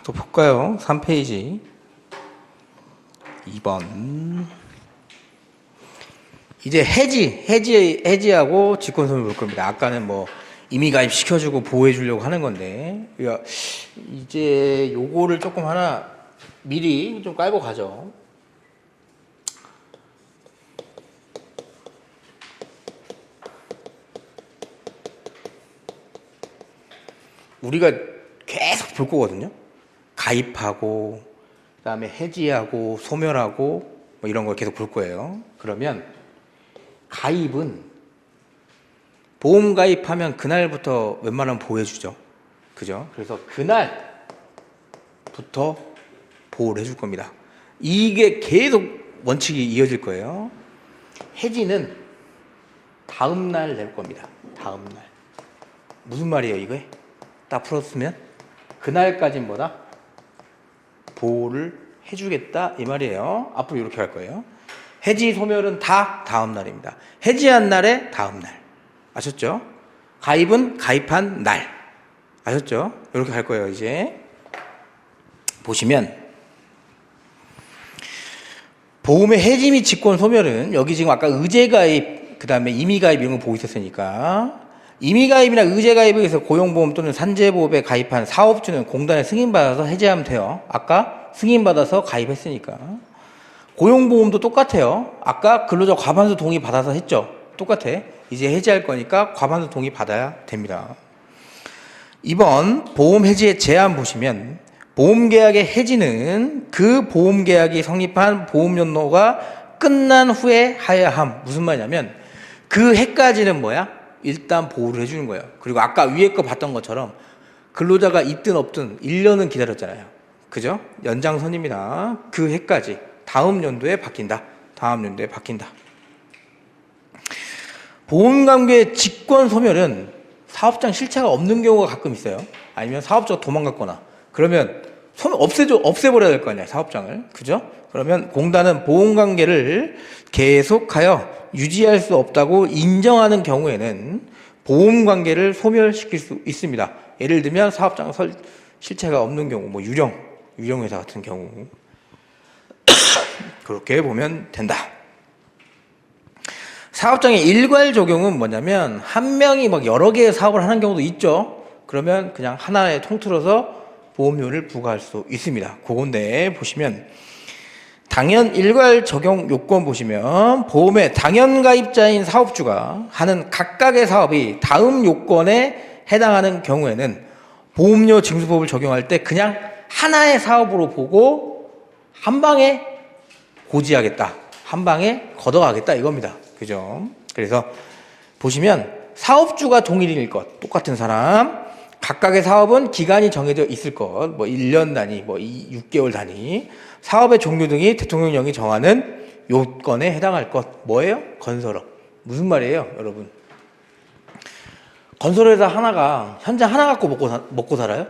또 볼까요? 3페이지 2번. 이제 해지하고 직권손을 볼 겁니다. 아까는 뭐 이미 가입 시켜주고 보호해주려고 하는 건데, 그러니까 이제 요거를 조금 하나 미리 좀 깔고 가죠. 우리가 계속 볼 거거든요. 가입하고, 그 다음에 해지하고, 소멸하고, 뭐 이런 걸 계속 볼 거예요. 그러면 가입은 보험 가입하면 그날부터 웬만하면 보호해주죠. 그죠? 그래서 그날부터 보호를 해줄 겁니다. 이게 계속 원칙이 이어질 거예요. 해지는 다음날 낼 겁니다. 다음날. 무슨 말이에요, 이거? 딱 풀었으면 그날까지는 뭐다? 보호를 해주겠다 이 말이에요. 앞으로 이렇게 할 거예요. 해지 소멸은 다 다음 날입니다. 해지한 날에 다음 날. 아셨죠? 가입은 가입한 날. 아셨죠? 이렇게 할 거예요. 이제 보시면 보험의 해지 및 직권 소멸은 여기 지금 아까 의제 가입, 그 다음에 임의 가입 이런 거 보고 있었으니까, 임의 가입이나 의제 가입에 의해서 고용보험 또는 산재보험에 가입한 사업주는 공단에 승인받아서 해지하면 돼요. 아까 승인받아서 가입했으니까. 고용보험도 똑같아요. 아까 근로자 과반수 동의 받아서 했죠. 똑같아. 이제 해지할 거니까 과반수 동의 받아야 됩니다. 2번 보험 해지의 제한 보시면, 보험계약의 해지는 그 보험계약이 성립한 보험연도가 끝난 후에 하여야 함. 무슨 말이냐면 그 해까지는 뭐야? 일단 보호를 해주는 거예요. 그리고 아까 위에 거 봤던 것처럼 근로자가 있든 없든 1년은 기다렸잖아요. 그죠? 연장선입니다. 그 해까지. 다음 연도에 바뀐다. 다음 연도에 바뀐다. 보험관계의 직권 소멸은 사업장 실체가 없는 경우가 가끔 있어요. 아니면 사업자가 도망갔거나. 그러면 없애버려야 될 거 아니야, 사업장을. 그죠? 그러면 공단은 보험관계를 계속하여 유지할 수 없다고 인정하는 경우에는 보험관계를 소멸시킬 수 있습니다. 예를 들면 사업장 실체가 없는 경우, 뭐 유령회사 같은 경우. 그렇게 보면 된다. 사업장의 일괄 적용은 뭐냐면 한 명이 막 여러 개의 사업을 하는 경우도 있죠. 그러면 그냥 하나에 통틀어서 보험료를 부과할 수 있습니다. 그건데 보시면 당연 일괄 적용 요건 보시면 보험의 당연 가입자인 사업주가 하는 각각의 사업이 다음 요건에 해당하는 경우에는 보험료 징수법을 적용할 때 그냥 하나의 사업으로 보고 한 방에 고지하겠다. 한 방에 걷어가겠다 이겁니다. 그죠? 그래서 보시면 사업주가 동일인일 것, 똑같은 사람, 각각의 사업은 기간이 정해져 있을 것, 뭐 1년 단위, 뭐 6개월 단위, 사업의 종류 등이 대통령령이 정하는 요건에 해당할 것. 뭐예요? 건설업. 무슨 말이에요, 여러분? 건설회사 하나가 현장 하나 갖고 먹고 살아요?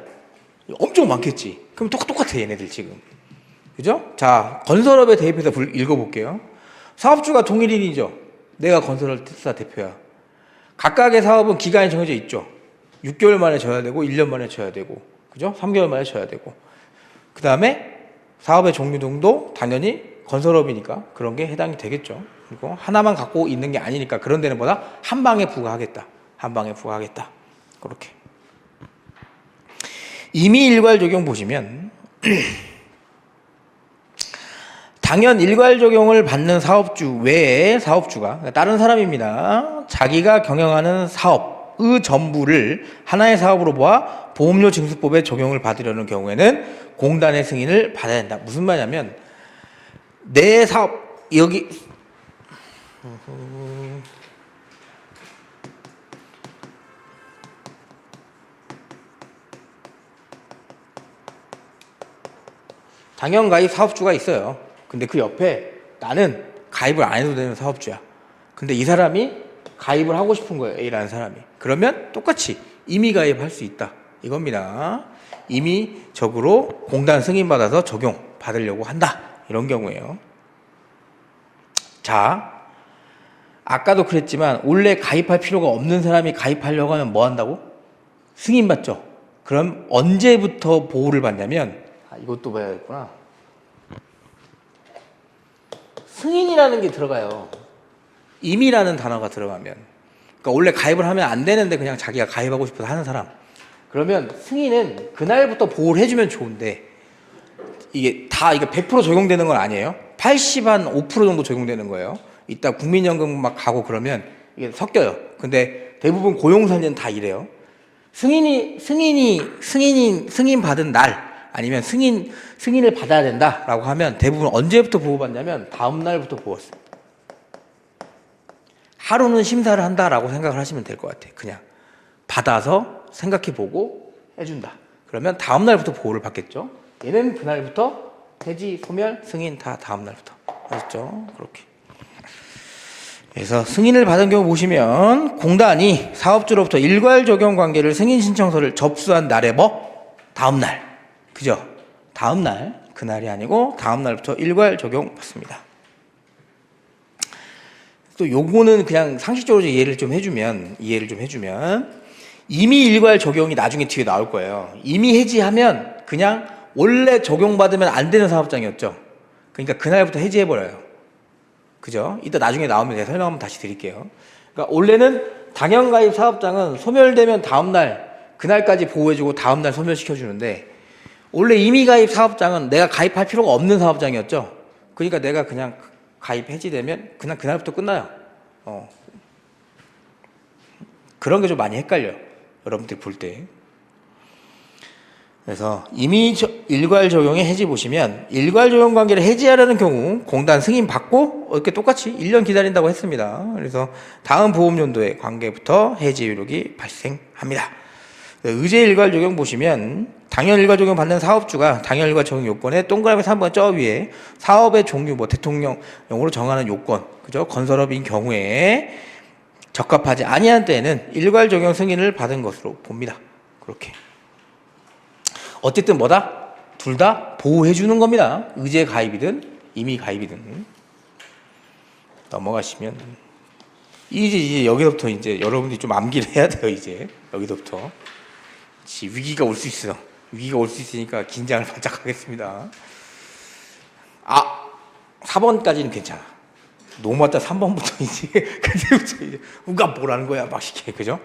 엄청 많겠지. 그럼 똑같아 얘네들 지금. 그죠? 자, 건설업에 대입해서 읽어볼게요. 사업주가 동일인이죠. 내가 건설회사 대표야. 각각의 사업은 기간이 정해져 있죠. 6개월 만에 져야 되고 1년 만에 져야 되고, 그죠? 3개월 만에 져야 되고. 그 다음에 사업의 종류 등도 당연히 건설업이니까 그런 게 해당이 되겠죠. 그리고 하나만 갖고 있는 게 아니니까 그런 데는 뭐다? 한 방에 부과하겠다. 한 방에 부과하겠다. 그렇게. 임의 일괄 적용 보시면 당연 일괄 적용을 받는 사업주 외에 사업주가, 다른 사람입니다. 자기가 경영하는 사업의 전부를 하나의 사업으로 보아 보험료 징수법에 적용을 받으려는 경우에는 공단의 승인을 받아야 된다. 무슨 말이냐면 내 사업 여기 당연 가입 사업주가 있어요. 근데 그 옆에 나는 가입을 안 해도 되는 사업주야. 근데 이 사람이 가입을 하고 싶은 거예요. A라는 사람이. 그러면 똑같이 임의 가입할 수 있다. 이겁니다. 임의적으로 공단 승인받아서 적용 받으려고 한다. 이런 경우예요. 자, 아까도 그랬지만 원래 가입할 필요가 없는 사람이 가입하려고 하면 뭐 한다고? 승인받죠. 그럼 언제부터 보호를 받냐면 이것도 봐야겠구나. 승인이라는 게 들어가요. 임의라는 단어가 들어가면. 그러니까 원래 가입을 하면 안 되는데 그냥 자기가 가입하고 싶어서 하는 사람. 그러면 승인은 그날부터 보호를 해주면 좋은데 이게 다 이게 100% 적용되는 건 아니에요. 80한 5% 정도 적용되는 거예요. 이따 국민연금 막 가고 그러면 이게 섞여요. 근데 대부분 고용사는 다 이래요. 승인 받은 날 아니면 승인을 받아야 된다라고 하면 대부분 언제부터 보호받냐면 다음 날부터 보호했어요. 하루는 심사를 한다라고 생각을 하시면 될 것 같아요. 그냥 받아서 생각해보고 해준다. 그러면 다음 날부터 보호를 받겠죠. 얘는 그날부터 해지, 소멸, 승인 다 다음 날부터. 아셨죠? 그렇게. 그래서 승인을 받은 경우 보시면 공단이 사업주로부터 일괄 적용 관계를 승인 신청서를 접수한 날에 다음 날. 그죠? 다음 날. 그날이 아니고 다음 날부터 일괄 적용 받습니다. 또 요거는 그냥 상식적으로 이해를 좀 해주면 이미 일괄 적용이 나중에 뒤에 나올 거예요. 이미 해지하면 그냥 원래 적용받으면 안 되는 사업장이었죠. 그러니까 그날부터 해지해버려요. 그죠? 이따 나중에 나오면 제가 설명 한번 다시 드릴게요. 그러니까 원래는 당연가입 사업장은 소멸되면 다음날, 그날까지 보호해주고 다음날 소멸시켜주는데 원래 임의가입 사업장은 내가 가입할 필요가 없는 사업장이었죠. 그러니까 내가 그냥 가입 해지되면 그냥 그날부터 끝나요. 그런 게 좀 많이 헷갈려요. 여러분들이 볼 때. 그래서 임의 일괄 적용의 해지 보시면 일괄 적용 관계를 해지하려는 경우 공단 승인 받고 이렇게 똑같이 1년 기다린다고 했습니다. 그래서 다음 보험연도의 관계부터 해지 의혹이 발생합니다. 의제 일괄 적용 보시면 당연 일괄 적용 받는 사업주가 당연 일괄 적용 요건에 동그라미 3번 저 위에 사업의 종류 대통령령으로 정하는 요건, 그죠? 건설업인 경우에 적합하지 아니한 때에는 일괄 적용 승인을 받은 것으로 봅니다. 그렇게. 어쨌든 뭐다? 둘 다 보호해 주는 겁니다. 의제 가입이든 임의 가입이든. 넘어가시면 이제 여기서부터 이제 여러분들이 좀 암기를 해야 돼요. 이제 여기서부터 위기가 올 수 있어. 위기가 올 수 있으니까 긴장을 바짝 하겠습니다. 4번까지는 괜찮아. 노마다 3번부터 이제 그때부터 이제 우가 뭐라는 거야 막 시켜. 그죠?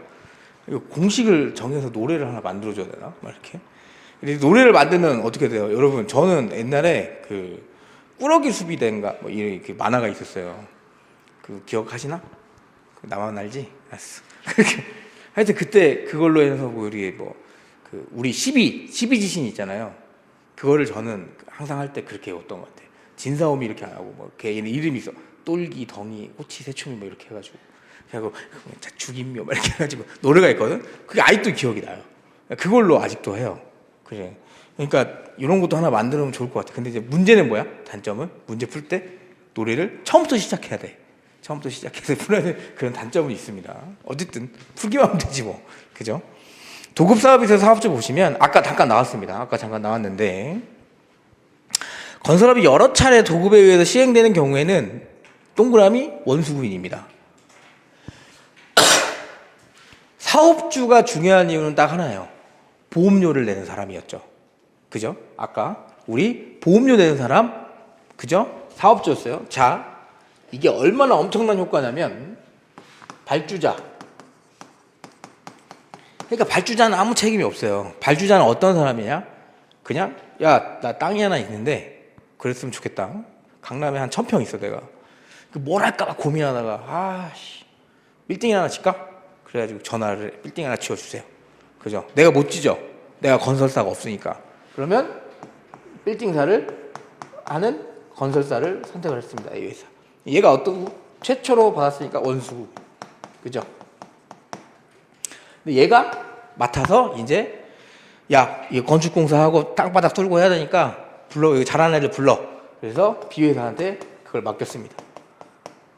이거 공식을 정해서 노래를 하나 만들어줘야 되나? 막 이렇게. 근데 노래를 만들면 어떻게 돼요? 여러분, 저는 옛날에 그 꾸러기 수비대인가 뭐 이렇게 만화가 있었어요. 그 기억하시나? 나만 알지? 알았어. 하여튼 그때 그걸로 해서 우리 12지신 있잖아요. 그거를 저는 항상 할 때 그렇게 외웠던 것 같아요. 진사오미 이렇게 안 하고 걔는 이름이 있어. 똘기, 덩이, 호치, 새초미 뭐 이렇게 해가지고 죽임묘 막 이렇게 해가지고 노래가 있거든. 그게 아직도 기억이 나요. 그걸로 아직도 해요. 그래. 그러니까 이런 것도 하나 만들면 좋을 것 같아. 근데 이제 문제는 뭐야? 단점은 문제 풀 때 노래를 처음부터 시작해야 돼. 처음부터 시작해서 풀어야 돼. 그런 단점은 있습니다. 어쨌든 풀기만 하면 되지 뭐. 그죠? 도급 사업에서 사업주 보시면 아까 잠깐 나왔습니다. 아까 잠깐 나왔는데 건설업이 여러 차례 도급에 의해서 시행되는 경우에는 동그라미 원수구인입니다. 사업주가 중요한 이유는 딱 하나예요. 보험료를 내는 사람이었죠. 그죠? 아까 우리 보험료 내는 사람, 그죠? 사업주였어요. 자, 이게 얼마나 엄청난 효과냐면 발주자. 그러니까 발주자는 아무 책임이 없어요. 발주자는 어떤 사람이냐? 그냥 야, 나 땅이 하나 있는데 그랬으면 좋겠다. 강남에 한 1000평 있어 내가. 뭘 할까 막 고민하다가 빌딩 하나 짓까? 그래가지고 전화를 빌딩 하나 지어주세요. 그죠? 내가 못 지죠. 내가 건설사가 없으니까. 그러면 빌딩사를 하는 건설사를 선택을 했습니다. 이 회사. 얘가 어떤 최초로 받았으니까 원수. 그죠? 근데 얘가 맡아서 이제 이거 건축공사하고 땅바닥 뚫고 해야 되니까 여기 잘하는 애를 불러. 그래서 B회사한테 그걸 맡겼습니다.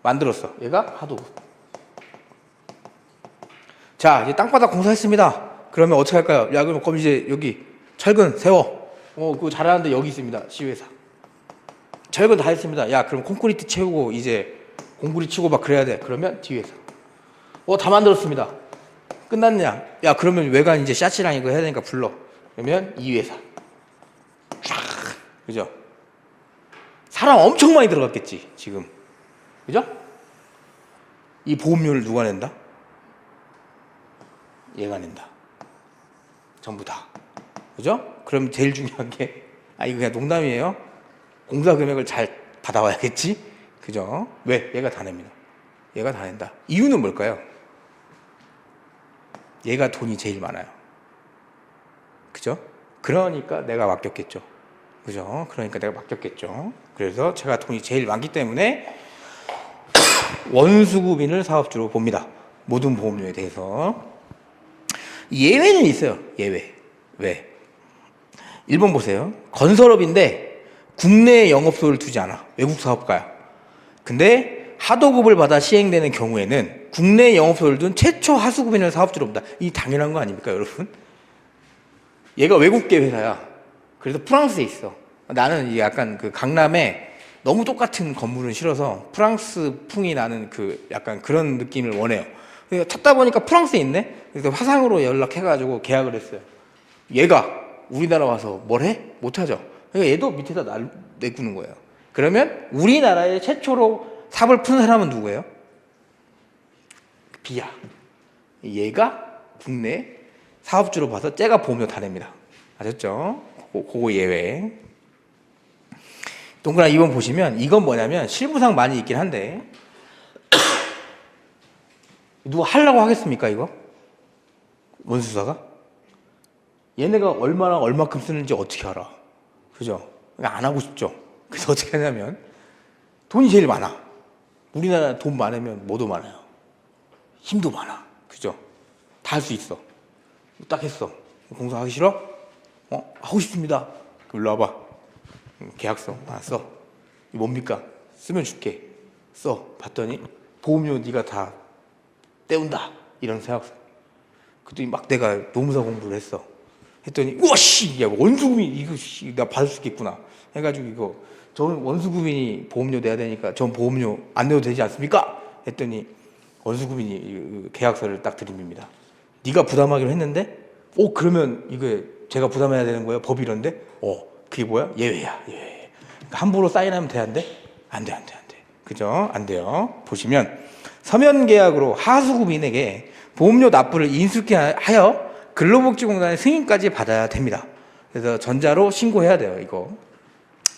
만들었어. 얘가 하도급. 자, 이제 땅바닥 공사했습니다. 그러면 어떻게 할까요? 그럼 이제 여기 철근 세워. 그거 잘하는데 여기 있습니다. C회사. 철근 다 했습니다. 그럼 콘크리트 채우고 이제 공구리 치고 막 그래야 돼. 그러면 D회사. 다 만들었습니다. 끝났냐? 그러면 외관 이제 샤치랑 이거 해야 되니까 불러. 그러면 E회사. 쫙 그죠? 사람 엄청 많이 들어갔겠지 지금. 그죠? 이 보험료를 누가 낸다? 얘가 낸다. 전부 다. 그죠? 그럼 제일 중요한 게, 이거 그냥 농담이에요. 공사 금액을 잘 받아와야겠지? 그죠? 왜? 얘가 다 냅니다. 얘가 다 낸다. 이유는 뭘까요? 얘가 돈이 제일 많아요. 그죠? 그러니까 내가 맡겼겠죠. 그죠? 그러니까 내가 맡겼겠죠. 그래서 제가 돈이 제일 많기 때문에 원수구빈을 사업주로 봅니다. 모든 보험료에 대해서. 예외는 있어요. 예외. 왜? 1번 보세요. 건설업인데 국내에 영업소를 두지 않아. 외국 사업가야. 근데 하도급을 받아 시행되는 경우에는 국내 영업소를 둔 최초 하수구빈을 사업주로 본다. 이 당연한 거 아닙니까, 여러분? 얘가 외국계 회사야. 그래서 프랑스에 있어. 나는 약간 그 강남에 너무 똑같은 건물은 싫어서 프랑스 풍이 나는 그 약간 그런 느낌을 원해요. 그래서 찾다 보니까 프랑스에 있네? 그래서 화상으로 연락해가지고 계약을 했어요. 얘가 우리나라 와서 뭘 해? 못하죠. 그러니까 얘도 밑에다 내구는 거예요. 그러면 우리나라에 최초로 삽을 푼 사람은 누구예요? B야. 얘가 국내 사업주로 봐서 쟤가 보험료 다 냅니다. 아셨죠? 그거 예외. 동그란 2번 보시면 이건 뭐냐면 실무상 많이 있긴 한데 누가 하려고 하겠습니까 이거? 원수사가? 얘네가 얼마큼 쓰는지 어떻게 알아? 그죠? 그러니까 안 하고 싶죠. 그래서 어떻게 하냐면 돈이 제일 많아. 우리나라 돈 많으면 뭐도 많아요. 힘도 많아. 그죠? 다 할 수 있어. 딱 했어. 공사하기 싫어? 하고 싶습니다. 일로 와봐. 계약서 써. 이거 뭡니까? 쓰면 줄게. 써. 봤더니 보험료 네가 다 떼운다. 이런 계약서. 그랬더니 막 내가 노무사 공부를 했어. 했더니 우와 씨, 야 원수구민 이거 씨, 나 받을 수 있겠구나. 해가지고 이거 저는 원수구민이 보험료 내야 되니까 전 보험료 안 내도 되지 않습니까? 했더니 원수구민이 계약서를 딱 드립니다. 네가 부담하기로 했는데, 그러면 이거 제가 부담해야 되는 거야? 법이 이런데? 그게 뭐야? 예외야. 예외. 그러니까 함부로 사인하면 돼, 안 돼? 안 돼. 그죠? 안 돼요. 보시면 서면 계약으로 하수구민에게 보험료 납부를 인수하여 근로복지공단의 승인까지 받아야 됩니다. 그래서 전자로 신고해야 돼요, 이거.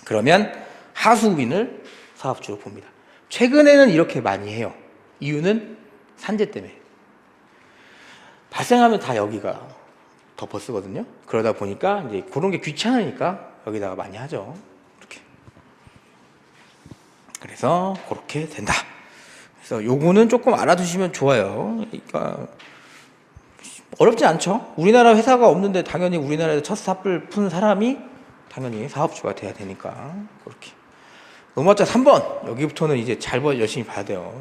그러면 하수구민을 사업주로 봅니다. 최근에는 이렇게 많이 해요. 이유는 산재 때문에. 발생하면 다 여기가 덮어 쓰거든요. 그러다 보니까 이제 그런 게 귀찮으니까 여기다가 많이 하죠. 이렇게. 그래서 그렇게 된다. 그래서 요거는 조금 알아두시면 좋아요. 그러니까 어렵지 않죠. 우리나라 회사가 없는데 당연히 우리나라에서 첫 삽을 푼 사람이 당연히 사업주가 돼야 되니까 그렇게. 넘어왔자 3번. 여기부터는 이제 잘 열심히 봐야 돼요.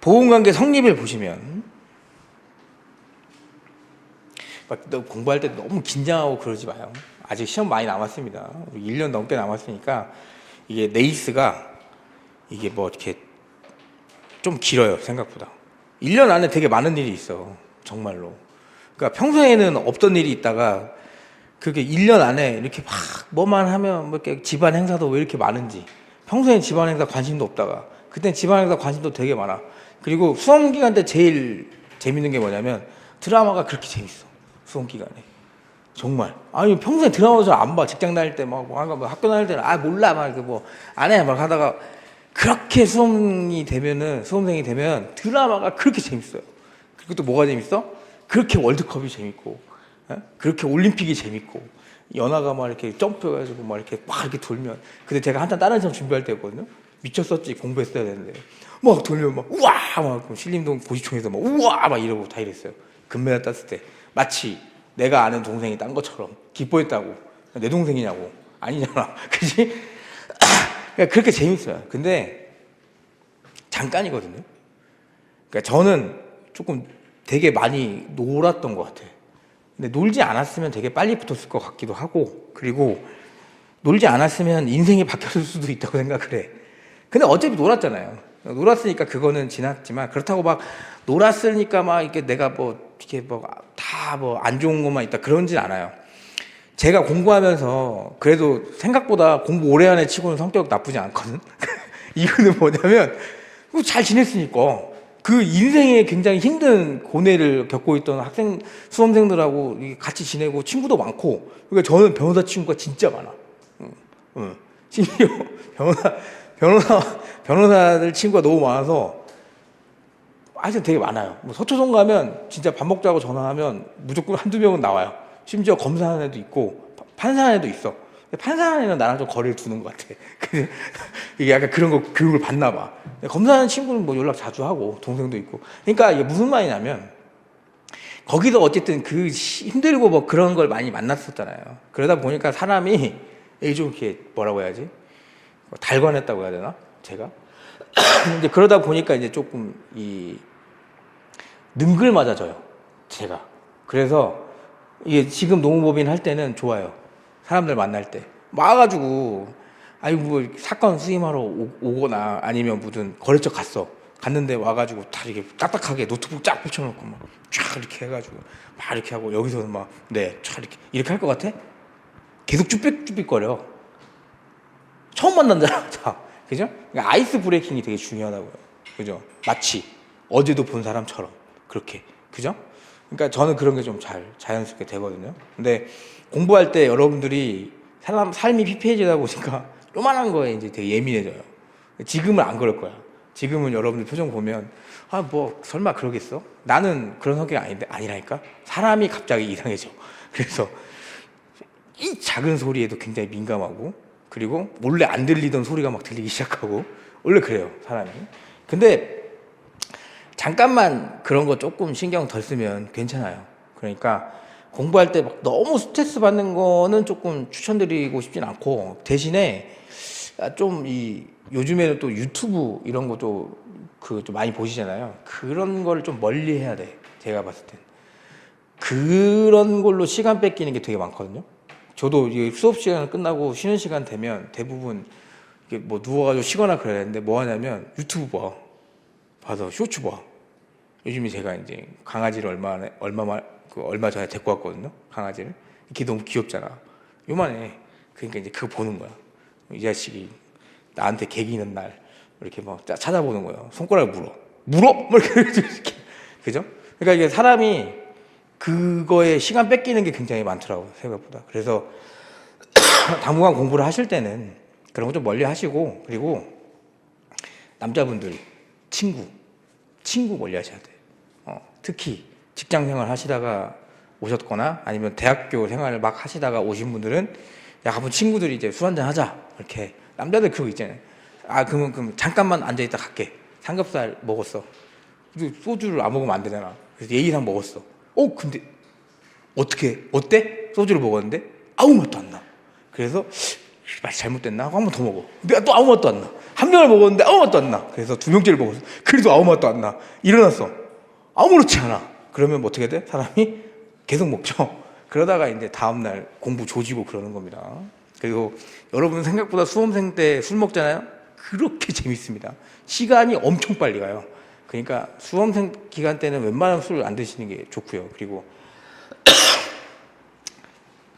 보험관계 성립을 보시면 공부할 때 너무 긴장하고 그러지 마요. 아직 시험 많이 남았습니다. 1년 넘게 남았으니까 이게 네이스가 이게 뭐 이렇게 좀 길어요, 생각보다. 1년 안에 되게 많은 일이 있어, 정말로. 그러니까 평소에는 없던 일이 있다가 그게 1년 안에 이렇게 막 뭐만 하면 뭐 이렇게 집안 행사도 왜 이렇게 많은지. 평소엔 집안 행사 관심도 없다가 그땐 집안 행사 관심도 되게 많아. 그리고 수험 기간 때 제일 재밌는 게 뭐냐면 드라마가 그렇게 재밌어, 수험 기간에. 정말. 아니 평소에 드라마 잘 안 봐. 직장 다닐 때 막 학교 다닐 때는 몰라 막 뭐 안 해 막 하다가 그렇게 수험생이 되면 드라마가 그렇게 재밌어요. 그리고 또 뭐가 재밌어? 그렇게 월드컵이 재밌고, 그렇게 올림픽이 재밌고, 연하가 막 이렇게 점프해가지고 막 이렇게 돌면. 근데 제가 한참 다른 시험 준비할 때였거든요. 미쳤었지, 공부했어야 되는데 막 돌면 막 우와 막 신림동 고시총에서 막 우와 막 이러고 다 이랬어요. 금메달 땄을 때 마치 내가 아는 동생이 딴 것처럼 기뻐했다고. 내 동생이냐고. 아니잖아. 그치? 그러니까 그렇게 재밌어요. 근데 잠깐이거든요. 그러니까 저는 조금 되게 많이 놀았던 것 같아요. 근데 놀지 않았으면 되게 빨리 붙었을 것 같기도 하고, 그리고 놀지 않았으면 인생이 바뀌었을 수도 있다고 생각을 해. 근데 어차피 놀았잖아요. 놀았으니까 그거는 지났지만, 그렇다고 막 놀았으니까 막 이렇게 내가 뭐 이렇게 뭐 다 뭐 안 좋은 것만 있다 그런진 않아요. 제가 공부하면서 그래도 생각보다 공부 오래 하는 치고는 성격 나쁘지 않거든. 이유는 뭐냐면 잘 지냈으니까. 그 인생에 굉장히 힘든 고뇌를 겪고 있던 수험생들하고 같이 지내고 친구도 많고, 그러니까 저는 변호사 친구가 진짜 많아. 심지어 변호사들 친구가 너무 많아서 하여튼 되게 많아요. 뭐 서초동 가면 진짜 밥 먹자고 전화하면 무조건 한두 명은 나와요. 심지어 검사하는 애도 있고 판사하는 애도 있어. 판사하는 애는 나랑 좀 거리를 두는 것 같아. 이게 약간 그런 거 교육을 받나 봐. 검사하는 친구는 뭐 연락 자주 하고 동생도 있고. 그러니까 이게 무슨 말이냐면 거기서 어쨌든 그 힘들고 뭐 그런 걸 많이 만났었잖아요. 그러다 보니까 사람이 좀 이렇게 뭐라고 해야지? 달관했다고 해야 되나? 제가? 이제 그러다 보니까 이제 조금 능글맞아져요. 제가. 그래서 이게 지금 노무법인 할 때는 좋아요. 사람들 만날 때. 와가지고, 아니, 뭐, 사건 수임하러 오거나 아니면 무슨 거래처 갔는데 와가지고 다 이렇게 딱딱하게 노트북 쫙 붙여놓고 막 쫙 이렇게 해가지고 막 이렇게 하고 여기서는 막, 네, 쫙 이렇게 할 것 같아? 계속 쭈뼛쭈뼛거려. 처음 만난잖아, 다. 그죠? 그러니까 아이스 브레이킹이 되게 중요하다고요. 그죠? 마치 어제도 본 사람처럼. 그렇게. 그죠? 그러니까 저는 그런 게 좀 자연스럽게 되거든요. 근데 공부할 때 여러분들이 삶이 피폐해지다 보니까 요만한 거에 이제 되게 예민해져요. 지금은 안 그럴 거야. 지금은 여러분들 표정 보면, 뭐, 설마 그러겠어? 나는 그런 성격이 아니라니까? 사람이 갑자기 이상해져. 그래서 이 작은 소리에도 굉장히 민감하고, 그리고 원래 안 들리던 소리가 막 들리기 시작하고, 원래 그래요, 사람이. 근데 잠깐만 그런 거 조금 신경 덜 쓰면 괜찮아요. 그러니까 공부할 때 막 너무 스트레스 받는 거는 조금 추천드리고 싶진 않고, 대신에 좀 요즘에는 또 유튜브 이런 것도 좀 많이 보시잖아요. 그런 거를 좀 멀리 해야 돼. 제가 봤을 땐. 그런 걸로 시간 뺏기는 게 되게 많거든요. 저도 수업 시간 끝나고 쉬는 시간 되면 대부분 이게 뭐 누워가지고 쉬거나 그래야 되는데 뭐 하냐면 유튜브 봐서 쇼츠 봐. 요즘에 제가 이제 강아지를 얼마 전에 데리고 왔거든요. 강아지를. 이게 너무 귀엽잖아. 요만해. 그러니까 이제 그거 보는 거야. 이 자식이 나한테 개기는 날 이렇게 막 찾아보는 거예요. 손가락을 물어? 뭐 이렇게. 그죠? 그러니까 이게 사람이 그거에 시간 뺏기는 게 굉장히 많더라고요. 생각보다. 그래서 당분간 공부를 하실 때는 그런 거 좀 멀리 하시고, 그리고 남자분들 친구 멀리 하셔야 돼요. 특히 직장 생활 하시다가 오셨거나 아니면 대학교 생활을 막 하시다가 오신 분들은 야, 한번 친구들이 이제 술 한잔 하자. 이렇게. 남자들 그러고 있잖아요. 그럼 잠깐만 앉아있다 갈게. 삼겹살 먹었어. 소주를 안 먹으면 안 되잖아. 그래서 예의상 먹었어. 근데 어때? 소주를 먹었는데 아무 맛도 안 나. 그래서 맛이 잘못됐나 하고 한 번 더 먹어. 내가 또 아무 맛도 안 나. 한 병을 먹었는데 아무 맛도 안 나. 그래서 2병째를 먹었어. 그래도 아무 맛도 안 나. 일어났어. 아무렇지 않아. 그러면 뭐 어떻게 돼? 사람이 계속 먹죠. 그러다가 이제 다음날 공부 조지고 그러는 겁니다. 그리고 여러분 생각보다 수험생 때 술 먹잖아요. 그렇게 재밌습니다. 시간이 엄청 빨리 가요. 그러니까 수험생 기간 때는 웬만하면 술 안 드시는 게 좋고요. 그리고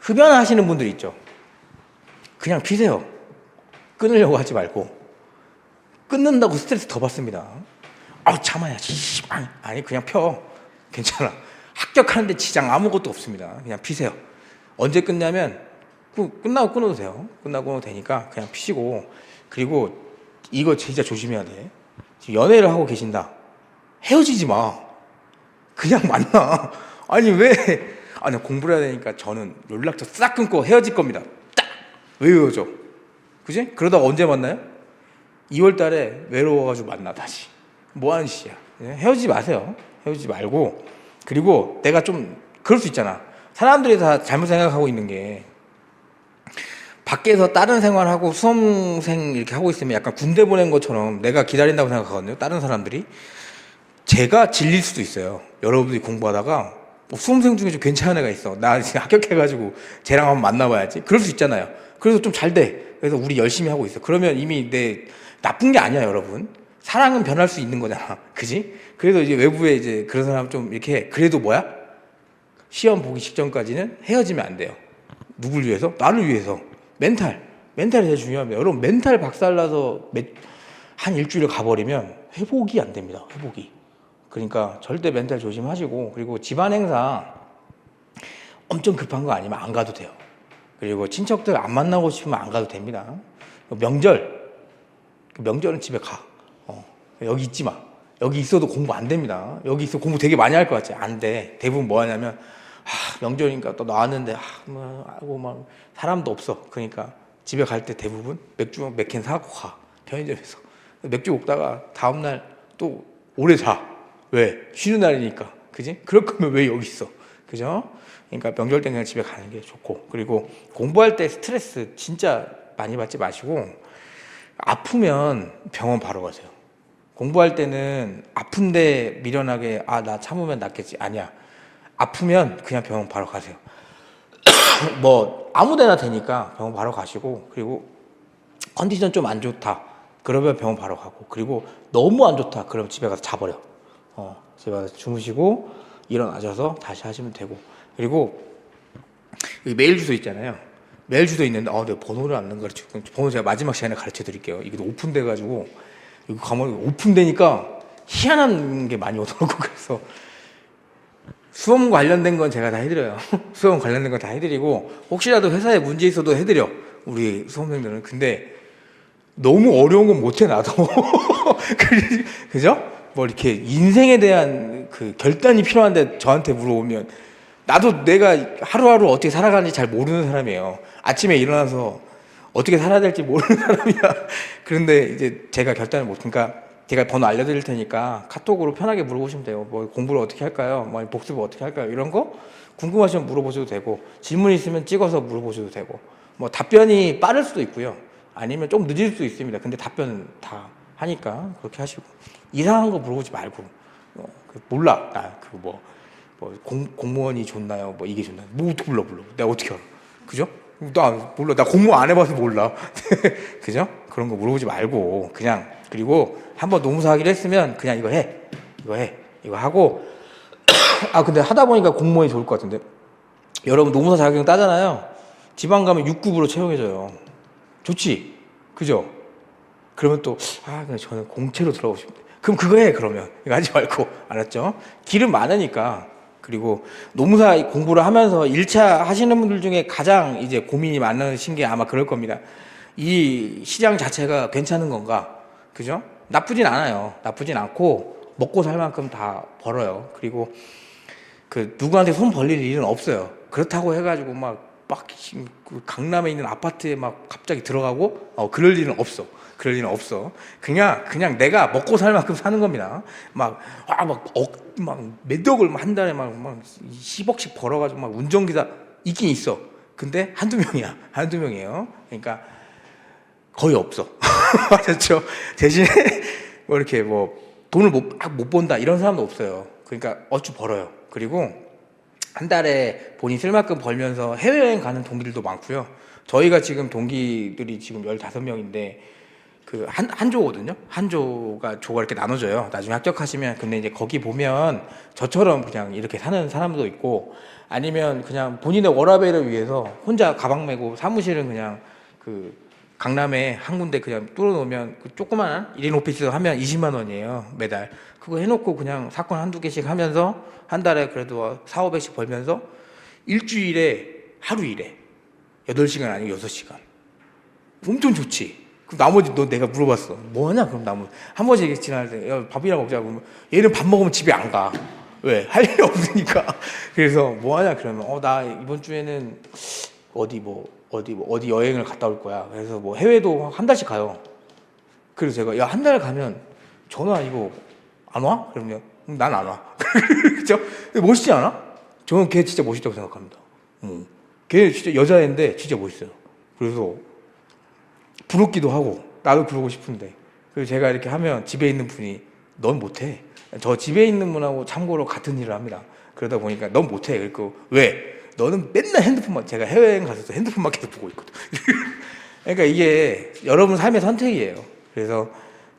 흡연하시는 분들 있죠. 그냥 피세요. 끊으려고 하지 말고. 끊는다고 스트레스 더 받습니다. 참아야지. 아니 그냥 펴. 괜찮아. 합격하는데 지장 아무것도 없습니다. 그냥 피세요. 언제 끊냐면 끝나고 끊어도 돼요. 끝나고 끊어도 되니까 그냥 피시고. 그리고 이거 진짜 조심해야 돼. 지금 연애를 하고 계신다. 헤어지지 마. 그냥 만나. 아니 왜? 공부를 해야 되니까 저는 연락처 싹 끊고 헤어질 겁니다. 딱! 왜 헤어져? 그지? 그러다가 언제 만나요? 2월 달에 외로워가지고 만나 다시. 뭐 하는 짓이야? 헤어지지 마세요. 헤어지지 말고. 그리고 내가 좀 그럴 수 있잖아. 사람들이 다 잘못 생각하고 있는 게 밖에서 다른 생활하고 수험생 이렇게 하고 있으면 약간 군대 보낸 것처럼 내가 기다린다고 생각하거든요. 다른 사람들이. 제가 질릴 수도 있어요. 여러분들이 공부하다가 수험생 중에 좀 괜찮은 애가 있어. 나 지금 합격해가지고 쟤랑 한번 만나봐야지. 그럴 수 있잖아요. 그래서 좀 잘 돼. 그래서 우리 열심히 하고 있어. 그러면 이미 나쁜 게 아니야, 여러분. 사랑은 변할 수 있는 거잖아. 그지? 그래서 이제 외부에 이제 그런 사람 좀 이렇게 그래도 뭐야? 시험 보기 직전까지는 헤어지면 안 돼요. 누굴 위해서? 나를 위해서. 멘탈이 제일 중요합니다. 여러분 멘탈 박살나서 한 일주일 가버리면 회복이 안 됩니다. 회복이. 그러니까 절대 멘탈 조심하시고, 그리고 집안 행사 엄청 급한 거 아니면 안 가도 돼요. 그리고 친척들 안 만나고 싶으면 안 가도 됩니다. 명절은 집에 가. 여기 있지 마. 여기 있어도 공부 안 됩니다. 여기 있어 공부 되게 많이 할 것 같지? 안 돼. 대부분 뭐 하냐면 명절이니까 또 나왔는데 막 사람도 없어. 그러니까 집에 갈 때 대부분 맥주 몇 캔 사고 가. 편의점에서 맥주 먹다가 다음날 또 오래 자. 왜? 쉬는 날이니까. 그지? 그럴 거면 왜 여기 있어? 그죠? 그러니까 명절 때 그냥 집에 가는 게 좋고, 그리고 공부할 때 스트레스 진짜 많이 받지 마시고, 아프면 병원 바로 가세요. 공부할 때는 아픈데 미련하게 나 참으면 낫겠지. 아니야. 아프면 그냥 병원 바로 가세요. 뭐 아무 데나 되니까 병원 바로 가시고, 그리고 컨디션 좀 안 좋다 그러면 병원 바로 가고, 그리고 너무 안 좋다 그러면 집에 가서 자버려. 집에 가서 주무시고 일어나셔서 다시 하시면 되고, 그리고 메일 주소 있잖아요. 메일 주소 있는데 내가 번호를 안 가르쳐. 번호 제가 마지막 시간에 가르쳐 드릴게요. 이게 오픈돼 가지고, 이거 가면 오픈되니까 희한한 게 많이 오더라고. 그래서 수험 관련된 건 제가 다 해드려요. 수험 관련된 건 다 해드리고, 혹시라도 회사에 문제 있어도 해드려, 우리 수험생들은. 근데 너무 어려운 건 못해 나도. 그죠? 뭐 이렇게 인생에 대한 그 결단이 필요한데 저한테 물어보면, 나도 내가 하루하루 어떻게 살아가는지 잘 모르는 사람이에요. 아침에 일어나서 어떻게 살아야 될지 모르는 사람이야. 그런데 이제 제가 결단을 못, 그러니까 제가 번호 알려드릴 테니까 카톡으로 편하게 물어보시면 돼요. 뭐 공부를 어떻게 할까요? 뭐 복습을 어떻게 할까요? 이런 거 궁금하시면 물어보셔도 되고, 질문 있으면 찍어서 물어보셔도 되고, 뭐 답변이 빠를 수도 있고요. 아니면 좀 늦을 수도 있습니다. 근데 답변은 다 하니까 그렇게 하시고, 이상한 거 물어보지 말고, 몰라. 공무원이 좋나요? 뭐 이게 좋나요? 뭐 어떻게 몰라. 내가 어떻게 알아? 그죠? 나 몰라. 나 공무원 안 해봐서 몰라. 그죠? 그런 거 물어보지 말고, 그냥, 그리고 한번 노무사 하기로 했으면 그냥 이거 해. 이거 하고. 근데 하다 보니까 공무원이 좋을 것 같은데. 여러분 노무사 자격증 따잖아요. 지방 가면 6급으로 채용해줘요. 좋지? 그죠? 그러면 또, 근데 저는 공채로 들어가고 싶은데. 그럼 그거 해, 그러면. 이거 하지 말고. 알았죠? 길은 많으니까. 그리고 노무사 공부를 하면서 1차 하시는 분들 중에 가장 이제 고민이 많으신 게 아마 그럴 겁니다. 이 시장 자체가 괜찮은 건가? 그죠? 나쁘진 않아요. 나쁘진 않고, 먹고 살 만큼 다 벌어요. 그리고 누구한테 손 벌릴 일은 없어요. 그렇다고 해가지고 막 강남에 있는 아파트에 막 갑자기 들어가고, 그럴 일은 없어. 그냥 내가 먹고 살 만큼 사는 겁니다. 막 몇억을 한 달에 막 10억씩 벌어가지고 막 운전기사 있긴 있어. 근데 한두 명이에요. 그러니까 거의 없어. 맞았죠? 대신에 뭐 이렇게 돈을 못 본다 이런 사람도 없어요. 그러니까 어쭈 벌어요. 그리고 한 달에 본인 쓸 만큼 벌면서 해외여행 가는 동기들도 많고요. 저희가 지금 동기들이 지금 15명인데 한 조거든요. 한 조가 이렇게 나눠져요. 나중에 합격하시면. 근데 이제 거기 보면 저처럼 그냥 이렇게 사는 사람도 있고, 아니면 그냥 본인의 워라밸을 위해서 혼자 가방 메고 사무실은 그냥 강남에 한 군데 그냥 뚫어놓으면 조그만한 1인 오피스 하면 20만 원이에요. 매달. 그거 해놓고 그냥 사건 한두 개씩 하면서 한 달에 그래도 4,500씩 벌면서 일주일에 하루 일해. 8시간 아니고 6시간. 엄청 좋지. 그럼 나머지 내가 물어봤어. 뭐 하냐? 그럼 나머지 한 번씩 지날 때 밥이나 먹자. 그러면 얘는 밥 먹으면 집에 안 가. 왜? 할 일이 없으니까. 그래서 뭐 하냐? 그러면 나 이번 주에는 어디 여행을 갔다 올 거야. 그래서 해외도 한 달씩 가요. 그래서 제가 한 달 가면 전화 이거 안 와? 그러면 난 안 와. 그죠? 멋있지 않아? 저는 걔 진짜 멋있다고 생각합니다. 걔 진짜 여자애인데 진짜 멋있어요. 그래서 부럽기도 하고 나도 그러고 싶은데, 그래서 제가 이렇게 하면 집에 있는 분이 넌 못해. 저 집에 있는 분하고 참고로 같은 일을 합니다. 그러다 보니까 넌 못해. 그리고 왜? 너는 맨날 핸드폰만, 제가 해외여행 가서 핸드폰만 계속 보고 있거든. 그러니까 이게 여러분 삶의 선택이에요. 그래서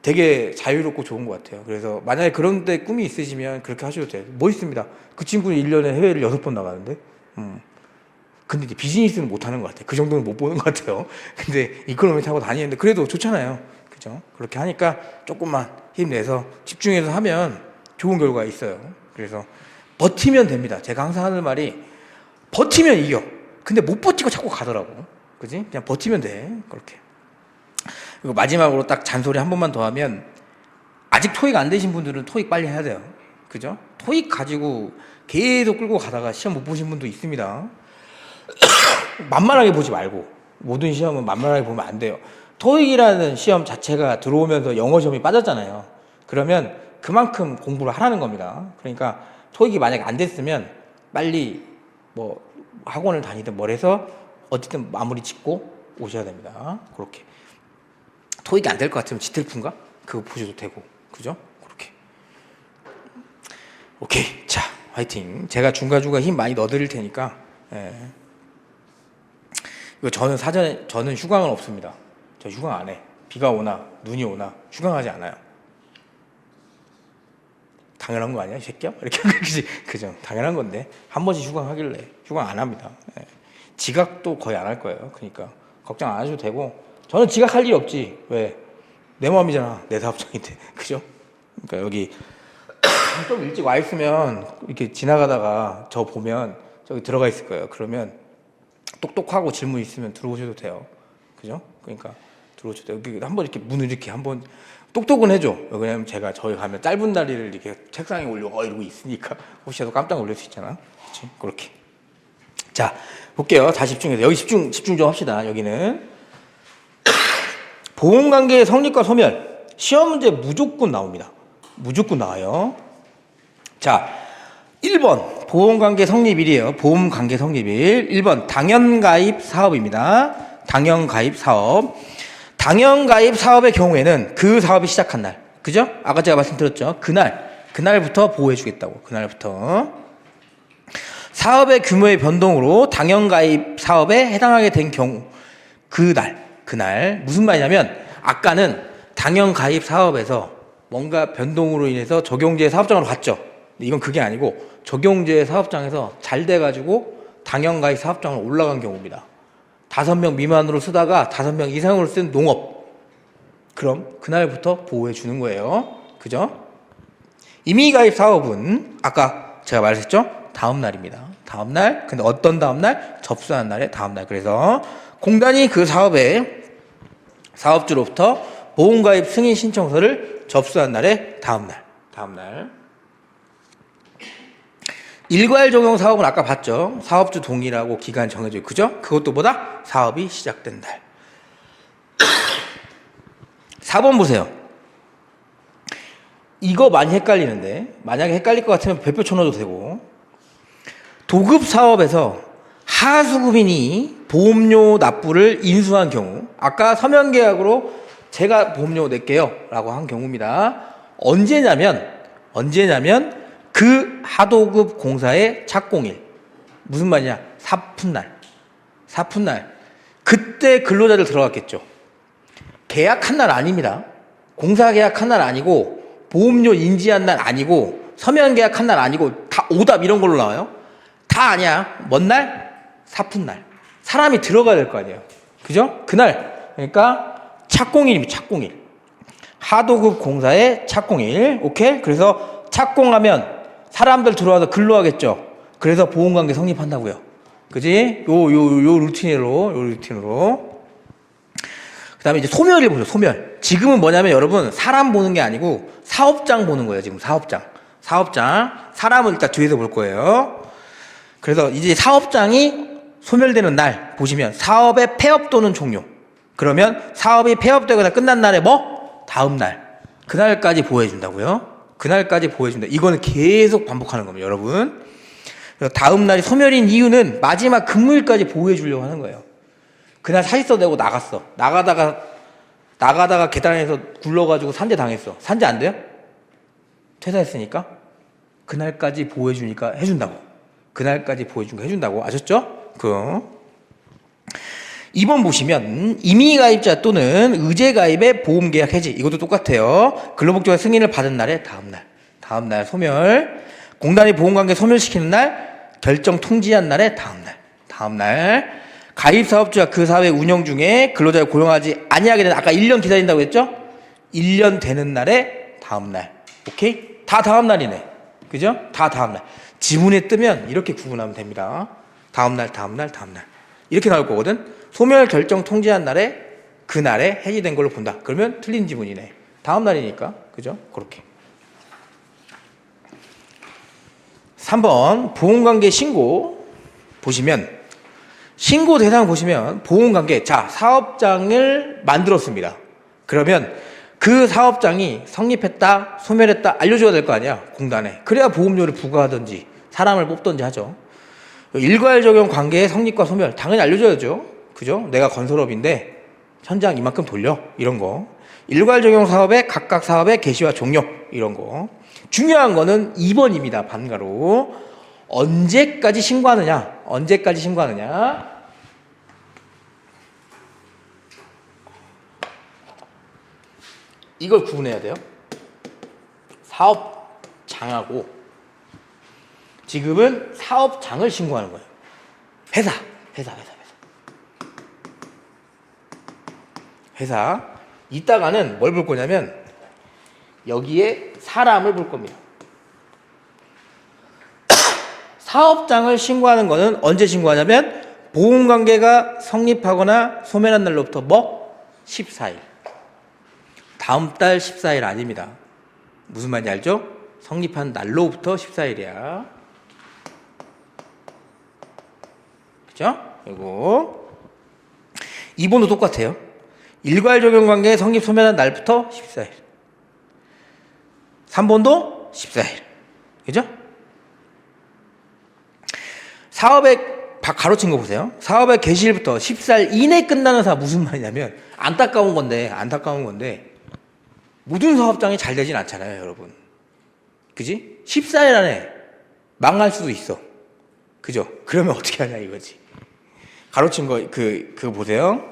되게 자유롭고 좋은 것 같아요. 그래서 만약에 그런 데 꿈이 있으시면 그렇게 하셔도 돼요. 멋있습니다. 그 친구는 1년에 해외를 6번 나가는데. 근데 이제 비즈니스는 못 하는 것 같아요. 그 정도는 못 보는 것 같아요. 근데 이코노미 타고 다니는데 그래도 좋잖아요. 그죠? 그렇게 하니까 조금만 힘내서 집중해서 하면 좋은 결과가 있어요. 그래서 버티면 됩니다. 제가 항상 하는 말이 버티면 이겨. 근데 못 버티고 자꾸 가더라고. 그지? 그냥 버티면 돼. 그렇게. 그리고 마지막으로 딱 잔소리 한 번만 더 하면 아직 토익 안 되신 분들은 토익 빨리 해야 돼요. 그죠? 토익 가지고 계속 끌고 가다가 시험 못 보신 분도 있습니다. 만만하게 보지 말고 모든 시험은 만만하게 보면 안 돼요. 토익이라는 시험 자체가 들어오면서 영어 시험이 빠졌잖아요. 그러면 그만큼 공부를 하라는 겁니다. 그러니까 토익이 만약에 안 됐으면 빨리 뭐 학원을 다니든 뭘 해서 어쨌든 마무리 짓고 오셔야 됩니다. 그렇게. 토익이 안 될 것 같으면 지텔프인가? 그거 보셔도 되고. 그죠? 그렇게. 오케이. 자, 화이팅. 제가 중간중간 힘 많이 넣어드릴 테니까. 예. 이거 저는 휴강은 없습니다. 저 휴강 안 해. 비가 오나 눈이 오나 휴강하지 않아요. 당연한 거 아니야, 이 새끼야? 이렇게 그죠? 당연한 건데 한 번씩 휴강하길래 휴강 안 합니다. 예. 지각도 거의 안 할 거예요. 그러니까 걱정 안 하셔도 되고 저는 지각할 일이 없지. 왜? 내 마음이잖아. 내 사업장인데, 그죠? 그러니까 여기 좀 일찍 와 있으면 이렇게 지나가다가 저 보면 저기 들어가 있을 거예요. 그러면 똑똑하고 질문 있으면 들어오셔도 돼요. 그죠? 그러니까 들어오셔도 돼요. 한번 이렇게 문을 이렇게 한번 똑똑은 해줘. 왜냐면 제가 저희 가면 짧은 다리를 이렇게 책상에 올려 이러고 있으니까 혹시라도 깜짝 놀랄 수 있잖아. 그렇지? 그렇게. 자, 볼게요. 다 집중해서 여기 집중 좀 합시다. 여기는 보험관계의 성립과 소멸. 시험 문제 무조건 나옵니다. 무조건 나와요. 자, 1번 보험관계 성립일이에요. 보험관계 성립일. 1번 당연가입 사업입니다. 당연가입 사업. 당연가입 사업의 경우에는 그 사업이 시작한 날, 그죠? 아까 제가 말씀드렸죠. 그날부터 보호해 주겠다고. 그날부터 사업의 규모의 변동으로 당연가입 사업에 해당하게 된 경우 그날 무슨 말이냐면 아까는 당연가입 사업에서 뭔가 변동으로 인해서 적용제 사업장으로 갔죠. 이건 그게 아니고 적용제 사업장에서 잘 돼가지고 당연가입 사업장으로 올라간 경우입니다. 5명 미만으로 쓰다가 5명 이상으로 쓴 농업. 그럼 그날부터 보호해 주는 거예요. 그죠? 임의가입 사업은 아까 제가 말했죠? 다음 날입니다. 다음 날. 근데 어떤 다음 날? 접수한 날의 다음 날. 그래서 공단이 그 사업의 사업주로부터 보험가입 승인 신청서를 접수한 날의 다음 날. 일괄 적용 사업은 아까 봤죠. 사업주 동의라고 기간 정해져 있고, 그죠? 그것도 보다 사업이 시작된 날. 4번 보세요. 이거 많이 헷갈리는데 만약에 헷갈릴 것 같으면 별표 쳐넣어도 되고, 도급 사업에서 하수급인이 보험료 납부를 인수한 경우, 아까 서면계약으로 제가 보험료 낼게요 라고 한 경우입니다. 언제냐면 그 하도급 공사의 착공일. 무슨 말이냐? 사푼날. 그때 근로자들 들어갔겠죠. 계약한 날 아닙니다. 공사 계약한 날 아니고, 보험료 인지한 날 아니고, 서면 계약한 날 아니고, 다 오답 이런 걸로 나와요. 다 아니야. 뭔 날? 사푼날. 사람이 들어가야 될 거 아니에요. 그죠? 그날. 그러니까 착공일입니다. 착공일. 하도급 공사의 착공일. 오케이? 그래서 착공하면 사람들 들어와서 근로하겠죠. 그래서 보험관계 성립한다고요. 그지? 요 루틴으로. 그 다음에 이제 소멸을 보죠. 소멸. 지금은 뭐냐면 여러분 사람 보는 게 아니고 사업장 보는 거예요. 지금 사업장. 사람을 일단 뒤에서 볼 거예요. 그래서 이제 사업장이 소멸되는 날 보시면 사업의 폐업 또는 종료. 그러면 사업이 폐업되거나 끝난 날에 뭐? 다음 날. 그날까지 보호해준다고요. 그날까지 보호해준다. 이거는 계속 반복하는 겁니다, 여러분. 그래서 다음 날이 소멸인 이유는 마지막 근무일까지 보호해주려고 하는 거예요. 그날 사직서 내고 나갔어. 나가다가 계단에서 굴러가지고 산재 당했어. 산재 안 돼요? 퇴사했으니까 그날까지 보호해주니까 해준다고. 그날까지 보호해주니까 해준다고. 아셨죠? 2번 보시면 임의가입자 또는 의제가입의 보험계약 해지 이것도 똑같아요. 근로복지와 승인을 받은 날의 다음날 소멸. 공단이 보험관계 소멸시키는 날, 결정 통지한 날의 다음날. 가입사업주가 그 사업의 운영 중에 근로자를 고용하지 아니하게 되는 아까 1년 기다린다고 했죠? 1년 되는 날의 다음날. 오케이? 다 다음날이네. 그죠? 다 다음날. 지문에 뜨면 이렇게 구분하면 됩니다. 다음날. 이렇게 나올 거거든. 소멸 결정 통지한 날에 그날에 해지된 걸로 본다. 그러면 틀린 지문이네. 다음날이니까. 그죠? 그렇게. 3번 보험관계 신고 보시면 신고 대상 보시면 보험관계 자 사업장을 만들었습니다. 그러면 그 사업장이 성립했다 소멸했다 알려줘야 될 거 아니야 공단에. 그래야 보험료를 부과하든지 사람을 뽑든지 하죠. 일괄 적용 관계의 성립과 소멸 당연히 알려줘야죠. 그죠? 내가 건설업인데 현장 이만큼 돌려 이런 거. 일괄 적용 사업의 각각 사업의 개시와 종료 이런 거. 중요한 거는 2번입니다. 반가로. 언제까지 신고하느냐? 이걸 구분해야 돼요. 사업장하고 지금은 사업장을 신고하는 거예요. 회사. 이따가는 뭘 볼 거냐면 여기에 사람을 볼 겁니다. 사업장을 신고하는 거는 언제 신고하냐면 보험관계가 성립하거나 소멸한 날로부터 14일. 다음 달 14일 아닙니다. 무슨 말인지 알죠? 성립한 날로부터 14일이야. 그죠? 그리고 2번도 똑같아요. 일괄 적용 관계 성립 소멸한 날부터 14일. 3번도 14일. 그죠? 사업의 가로친 거 보세요. 사업의 개시일부터 14일 이내 끝나는 사업 무슨 말이냐면 안타까운 건데 모든 사업장이 잘 되진 않잖아요, 여러분. 그지? 14일 안에 망할 수도 있어. 그죠? 그러면 어떻게 하냐 이거지. 가로친 거 그거 보세요.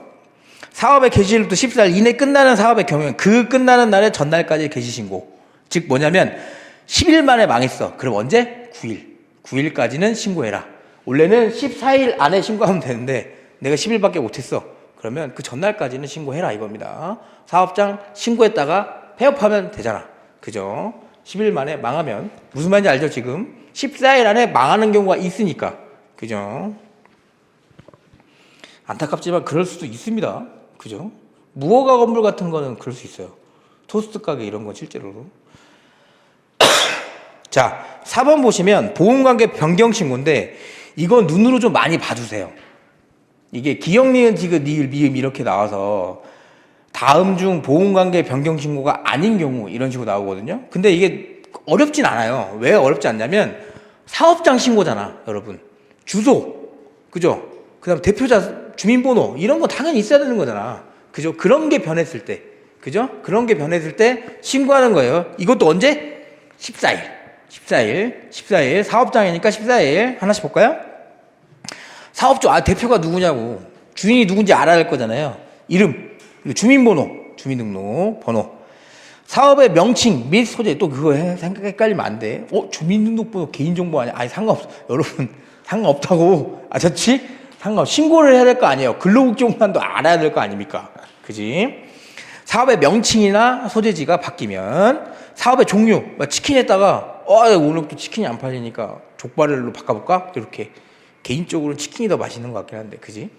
사업의 개시일부터 14일 이내 끝나는 사업의 경우에는 그 끝나는 날의 전날까지 개시 신고. 즉 뭐냐면 10일 만에 망했어. 그럼 언제? 9일까지는 신고해라. 원래는 14일 안에 신고하면 되는데 내가 10일밖에 못했어. 그러면 그 전날까지는 신고해라 이겁니다. 사업장 신고했다가 폐업하면 되잖아. 그죠? 10일 만에 망하면 무슨 말인지 알죠 지금? 14일 안에 망하는 경우가 있으니까. 그죠? 안타깝지만 그럴 수도 있습니다. 그죠? 무허가 건물 같은 거는 그럴 수 있어요. 토스트 가게 이런 건 실제로도. 자, 4번 보시면 보험관계 변경 신고인데 이건 눈으로 좀 많이 봐주세요. 이게 기역, 니은, 디귿, 니을, 미음 이렇게 나와서 다음 중 보험관계 변경 신고가 아닌 경우 이런 식으로 나오거든요. 근데 이게 어렵진 않아요. 왜 어렵지 않냐면 사업장 신고잖아, 여러분. 주소, 그죠? 그다음 대표자 주민번호 이런 거 당연히 있어야 되는 거잖아. 그죠? 그런 게 변했을 때, 그죠? 그런 게 변했을 때 신고하는 거예요. 이것도 언제? 14일. 사업장이니까 14일. 하나씩 볼까요? 사업주, 대표가 누구냐고. 주인이 누군지 알아야 할 거잖아요. 이름, 주민번호, 주민등록 번호. 사업의 명칭 및 소재, 또 그거 헷갈리면 안 돼. 주민등록번호 개인정보 아니야? 아니, 상관없어. 여러분, 상관없다고. 아셨지? 신고를 해야 될 거 아니에요. 근로복지공단도 알아야 될 거 아닙니까? 그지? 사업의 명칭이나 소재지가 바뀌면 사업의 종류, 치킨 했다가 오늘 또 치킨이 안 팔리니까 족발로 바꿔볼까? 이렇게 개인적으로는 치킨이 더 맛있는 것 같긴 한데 그지?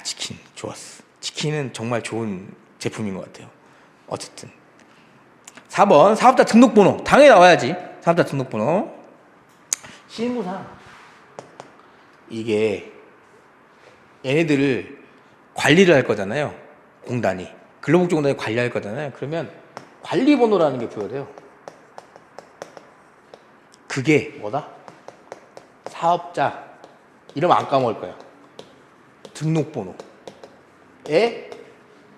치킨 좋았어. 치킨은 정말 좋은 제품인 것 같아요. 어쨌든 4번 사업자 등록번호 당연히 나와야지. 사업자 등록번호. 실무상 이게 얘네들을 관리를 할 거잖아요. 공단이 근로복지공단이 관리할 거잖아요. 그러면 관리번호라는 게 부여돼요. 그게 뭐다? 사업자 이름 안 까먹을 거야. 등록번호에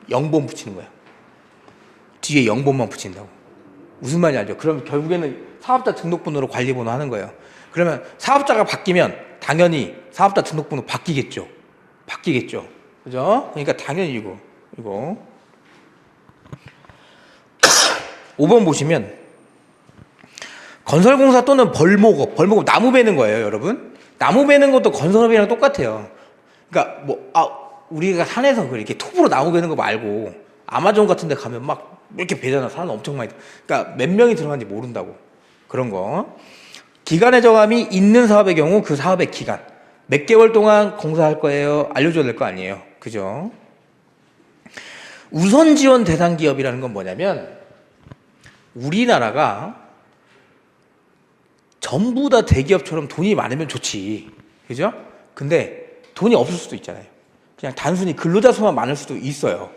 0번 붙이는 거야. 뒤에 0번만 붙인다고. 무슨 말인지 알죠? 그럼 결국에는 사업자 등록번호로 관리번호 하는 거예요. 그러면 사업자가 바뀌면 당연히 사업자 등록번호 바뀌겠죠. 바뀌겠죠. 그죠? 그러니까 당연히 이거 5번 보시면 건설공사 또는 벌목업 나무 베는 거예요, 여러분. 나무 베는 것도 건설업이랑 똑같아요. 그러니까 우리가 산에서 이렇게 톱으로 나무 베는 거 말고 아마존 같은 데 가면 막 이렇게 베잖아. 사람 엄청 많이. 그러니까 몇 명이 들어가는지 모른다고. 그런 거. 기간의 정함이 있는 사업의 경우 그 사업의 기간. 몇 개월 동안 공사할 거예요? 알려줘야 될 거 아니에요. 그죠? 우선 지원 대상 기업이라는 건 뭐냐면 우리나라가 전부 다 대기업처럼 돈이 많으면 좋지. 그죠? 근데 돈이 없을 수도 있잖아요. 그냥 단순히 근로자 수만 많을 수도 있어요.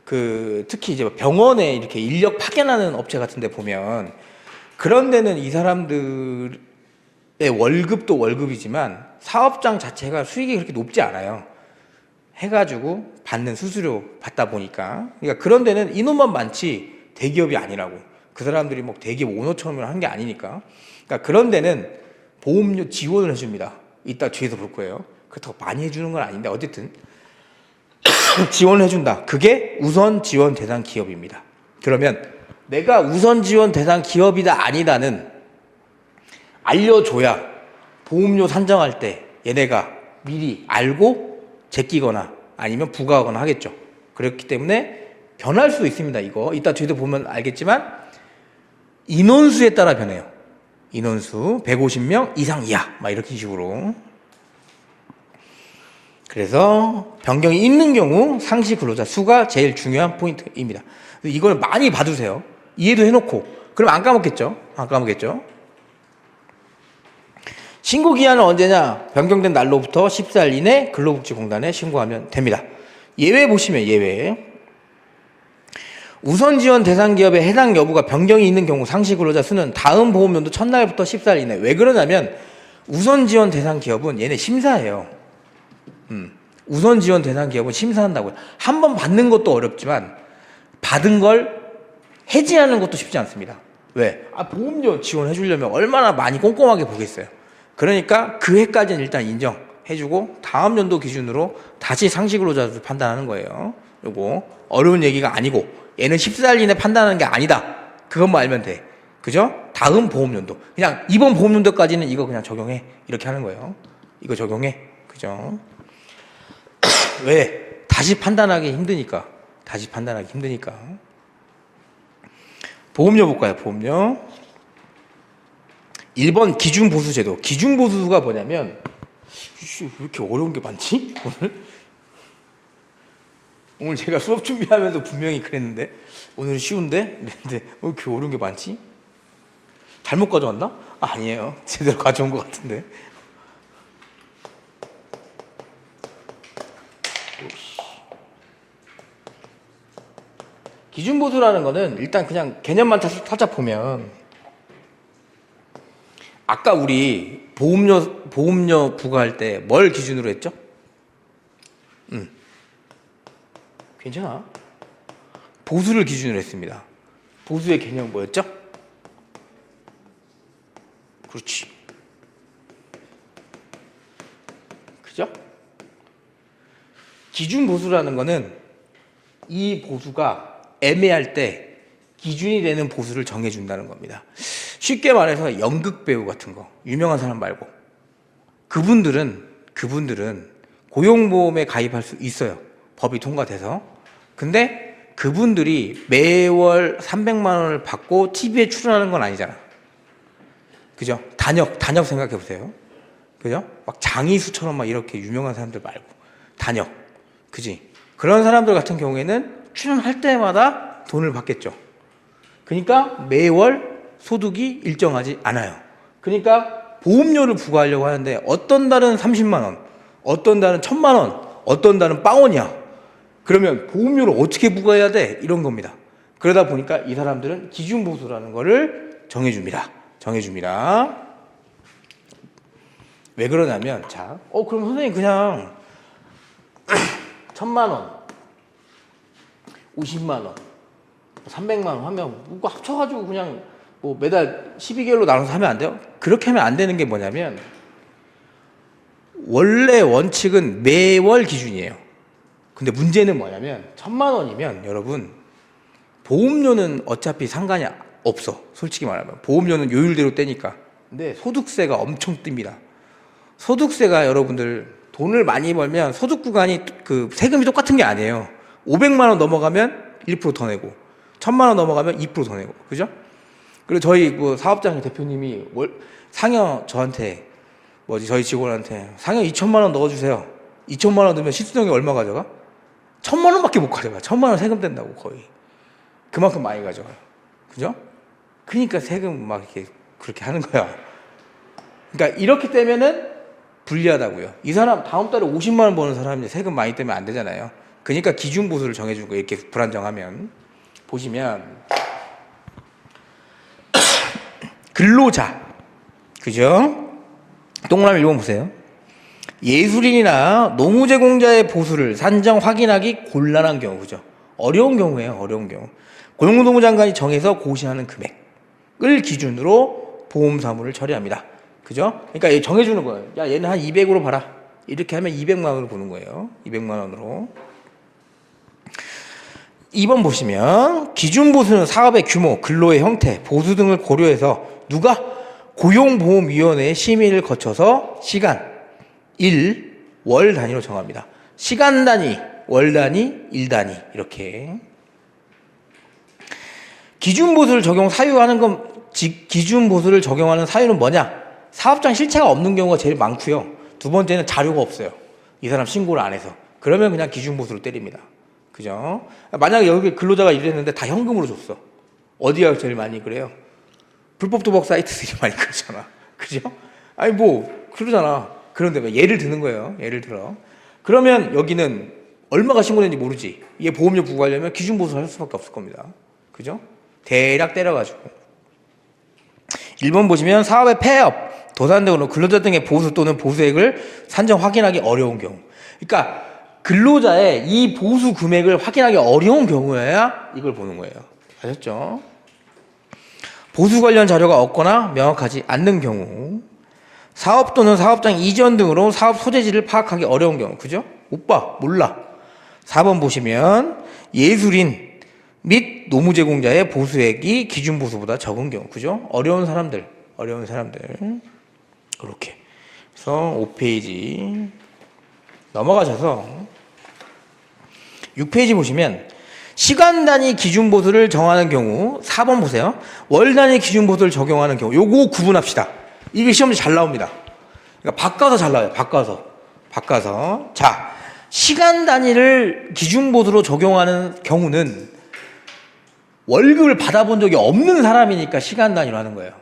특히 이제 병원에 이렇게 인력 파견하는 업체 같은 데 보면 그런 데는 이 사람들의 월급도 월급이지만 사업장 자체가 수익이 그렇게 높지 않아요. 해가지고 받는 수수료 받다 보니까. 그러니까 그런 데는 인원만 많지 대기업이 아니라고. 그 사람들이 뭐 대기업 오너처럼 한 게 아니니까. 그러니까 그런 데는 보험료 지원을 해줍니다. 이따 뒤에서 볼 거예요. 그렇다고 많이 해주는 건 아닌데 어쨌든 지원을 해준다. 그게 우선 지원 대상 기업입니다. 그러면 내가 우선 지원 대상 기업이다 아니다는 알려줘야 보험료 산정할 때 얘네가 미리 알고 제끼거나 아니면 부과하거나 하겠죠. 그렇기 때문에 변할 수 있습니다. 이거 이따 뒤에도 보면 알겠지만 인원수에 따라 변해요. 인원수 150명 이상 이하 막 이렇게 식으로. 그래서 변경이 있는 경우 상시 근로자 수가 제일 중요한 포인트입니다. 이걸 많이 봐두세요. 이해도 해놓고. 그럼 안 까먹겠죠? 안 까먹겠죠? 신고 기한은 언제냐? 변경된 날로부터 14일 이내 근로복지공단에 신고하면 됩니다. 예외 보시면 예외. 우선 지원 대상 기업의 해당 여부가 변경이 있는 경우 상시 근로자 수는 다음 보험연도 첫날부터 14일 이내. 왜 그러냐면 우선 지원 대상 기업은 얘네 심사해요. 우선 지원 대상 기업은 심사한다고요. 한 번 받는 것도 어렵지만 받은 걸 해지하는 것도 쉽지 않습니다. 왜? 보험료 지원해 주려면 얼마나 많이 꼼꼼하게 보겠어요. 그러니까 그 해까지는 일단 인정해주고 다음 연도 기준으로 다시 상시 근로자를 판단하는 거예요. 요거 어려운 얘기가 아니고 얘는 14일 이내 판단하는 게 아니다. 그것만 알면 돼. 그죠? 다음 보험연도. 그냥 이번 보험연도까지는 이거 그냥 적용해. 이렇게 하는 거예요. 이거 적용해. 그죠? 왜? 다시 판단하기 힘드니까. 보험료 볼까요? 보험료. 1번 기준보수제도. 기준보수가 뭐냐면 왜 이렇게 어려운 게 많지? 오늘 제가 수업 준비하면서 분명히 그랬는데 오늘은 쉬운데? 근데 왜 이렇게 어려운 게 많지? 잘못 가져왔나? 아니에요. 제대로 가져온 것 같은데. 기준보수라는 거는 일단 그냥 개념만 살짝 보면 아까 우리 보험료 부과할 때 뭘 기준으로 했죠? 괜찮아. 보수를 기준으로 했습니다. 보수의 개념은 뭐였죠? 그렇지. 그죠? 기준 보수라는 거는 이 보수가 애매할 때 기준이 되는 보수를 정해준다는 겁니다. 쉽게 말해서 연극 배우 같은 거, 유명한 사람 말고 그분들은 고용보험에 가입할 수 있어요. 법이 통과돼서. 근데 그분들이 매월 300만 원을 받고 TV에 출연하는 건 아니잖아. 그죠? 단역 생각해 보세요. 그죠? 막 장이수처럼 막 이렇게 유명한 사람들 말고 단역. 그지? 그런 사람들 같은 경우에는 출연할 때마다 돈을 받겠죠. 그러니까 매월 소득이 일정하지 않아요. 그러니까 보험료를 부과하려고 하는데 어떤 달은 30만 원, 어떤 달은 1000만 원, 어떤 달은 빵원이야. 그러면 보험료를 어떻게 부과해야 돼? 이런 겁니다. 그러다 보니까 이 사람들은 기준보수라는 거를 정해줍니다. 왜 그러냐면 그럼 선생님 그냥 1000만 원, 50만 원, 300만 원 하면 이거 합쳐가지고 그냥 뭐 매달 12개월로 나눠서 하면 안 돼요? 그렇게 하면 안 되는 게 뭐냐면 원래 원칙은 매월 기준이에요. 근데 문제는 뭐냐면 1,000만 원이면 여러분 보험료는 어차피 상관이 없어. 솔직히 말하면 보험료는 요율대로 떼니까. 근데 소득세가 엄청 뜹니다. 소득세가 여러분들 돈을 많이 벌면 소득 구간이 그 세금이 똑같은 게 아니에요. 500만 원 넘어가면 1%더 내고 1,000만 원 넘어가면 2%더 내고, 그죠? 그리고 저희 뭐 사업장 대표님이 상여 저한테 저희 직원한테 상여 2,000만 원 넣어주세요. 2,000만 원 넣으면 시수령이 얼마 가져가? 1,000만 원밖에 못 가져가. 1,000만 원 세금 뗀다고 거의. 그만큼 많이 가져가요. 그죠? 그러니까 세금 막 이렇게 그렇게 하는 거야. 그러니까 이렇게 떼면은 불리하다고요. 이 사람 다음 달에 50만 원 버는 사람인데 세금 많이 떼면 안 되잖아요. 그러니까 기준 보수를 정해준 거예요. 이렇게 불안정하면. 보시면 근로자, 그죠? 동그라미 1번 보세요. 예술인이나 노무제공자의 보수를 산정 확인하기 곤란한 경우, 그죠? 어려운 경우예요. 어려운 경우. 고용노동부 장관이 정해서 고시하는 금액을 기준으로 보험 사무를 처리합니다. 그죠? 그러니까 정해주는 거예요. 야, 얘는 한 200으로 봐라. 이렇게 하면 200만 원으로 보는 거예요. 200만 원으로. 2번 보시면 기준보수는 사업의 규모, 근로의 형태, 보수 등을 고려해서 누가 고용보험위원회의 심의를 거쳐서 시간, 일, 월 단위로 정합니다. 시간 단위, 월 단위, 일 단위 이렇게. 기준보수를 적용 사유하는 건 기준보수를 적용하는 사유는 뭐냐? 사업장 실체가 없는 경우가 제일 많고요. 두 번째는 자료가 없어요. 이 사람 신고를 안 해서. 그러면 그냥 기준보수로 때립니다. 그죠? 만약에 여기 근로자가 일했는데 다 현금으로 줬어. 어디가 제일 많이 그래요? 불법 도박 사이트들이 많이 그러잖아. 그죠? 아니 뭐 그러잖아. 그런데 예를 드는 거예요. 예를 들어. 그러면 여기는 얼마가 신고됐는지 모르지. 얘 보험료 부과하려면 기준보수를 할 수밖에 없을 겁니다. 그죠? 대략 때려가지고. 1번 보시면 사업의 폐업, 도산 등으로 근로자 등의 보수 또는 보수액을 산정 확인하기 어려운 경우. 그러니까 근로자의 이 보수 금액을 확인하기 어려운 경우에야 이걸 보는 거예요. 아셨죠? 보수 관련 자료가 없거나 명확하지 않는 경우. 사업 또는 사업장 이전 등으로 사업 소재지를 파악하기 어려운 경우. 그죠? 오빠 몰라. 4번 보시면 예술인 및 노무 제공자의 보수액이 기준 보수보다 적은 경우. 그죠? 어려운 사람들. 이렇게. 그래서 5페이지 넘어가셔서 6페이지 보시면 시간 단위 기준 보수를 정하는 경우 4번 보세요. 월 단위 기준 보수를 적용하는 경우 요거 구분합시다. 이게 시험에 잘 나옵니다. 그러니까 바꿔서 잘 나와요. 바꿔서. 자, 시간 단위를 기준 보수로 적용하는 경우는 월급을 받아본 적이 없는 사람이니까 시간 단위로 하는 거예요.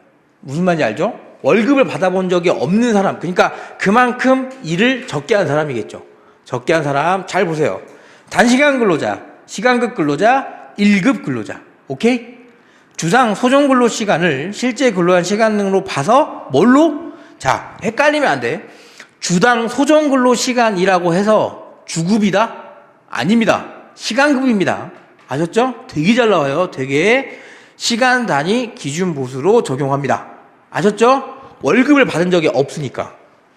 무슨 말인지 알죠? 월급을 받아본 적이 없는 사람, 그러니까 그만큼 일을 적게 한 사람이겠죠. 적게 한 사람 잘 보세요. 단시간 근로자, 시간급 근로자, 1급 근로자. 오케이? 주상 소정 근로 시간을 실제 근로한 시간 등으로 봐서 뭘로? 자, 헷갈리면 안 돼. 주당 소정 근로 시간이라고 해서 주급이다? 아닙니다. 시간급입니다. 아셨죠? 되게 잘 나와요. 되게 시간 단위 기준 보수로 적용합니다. 아셨죠? 월급을 받은 적이 없으니까.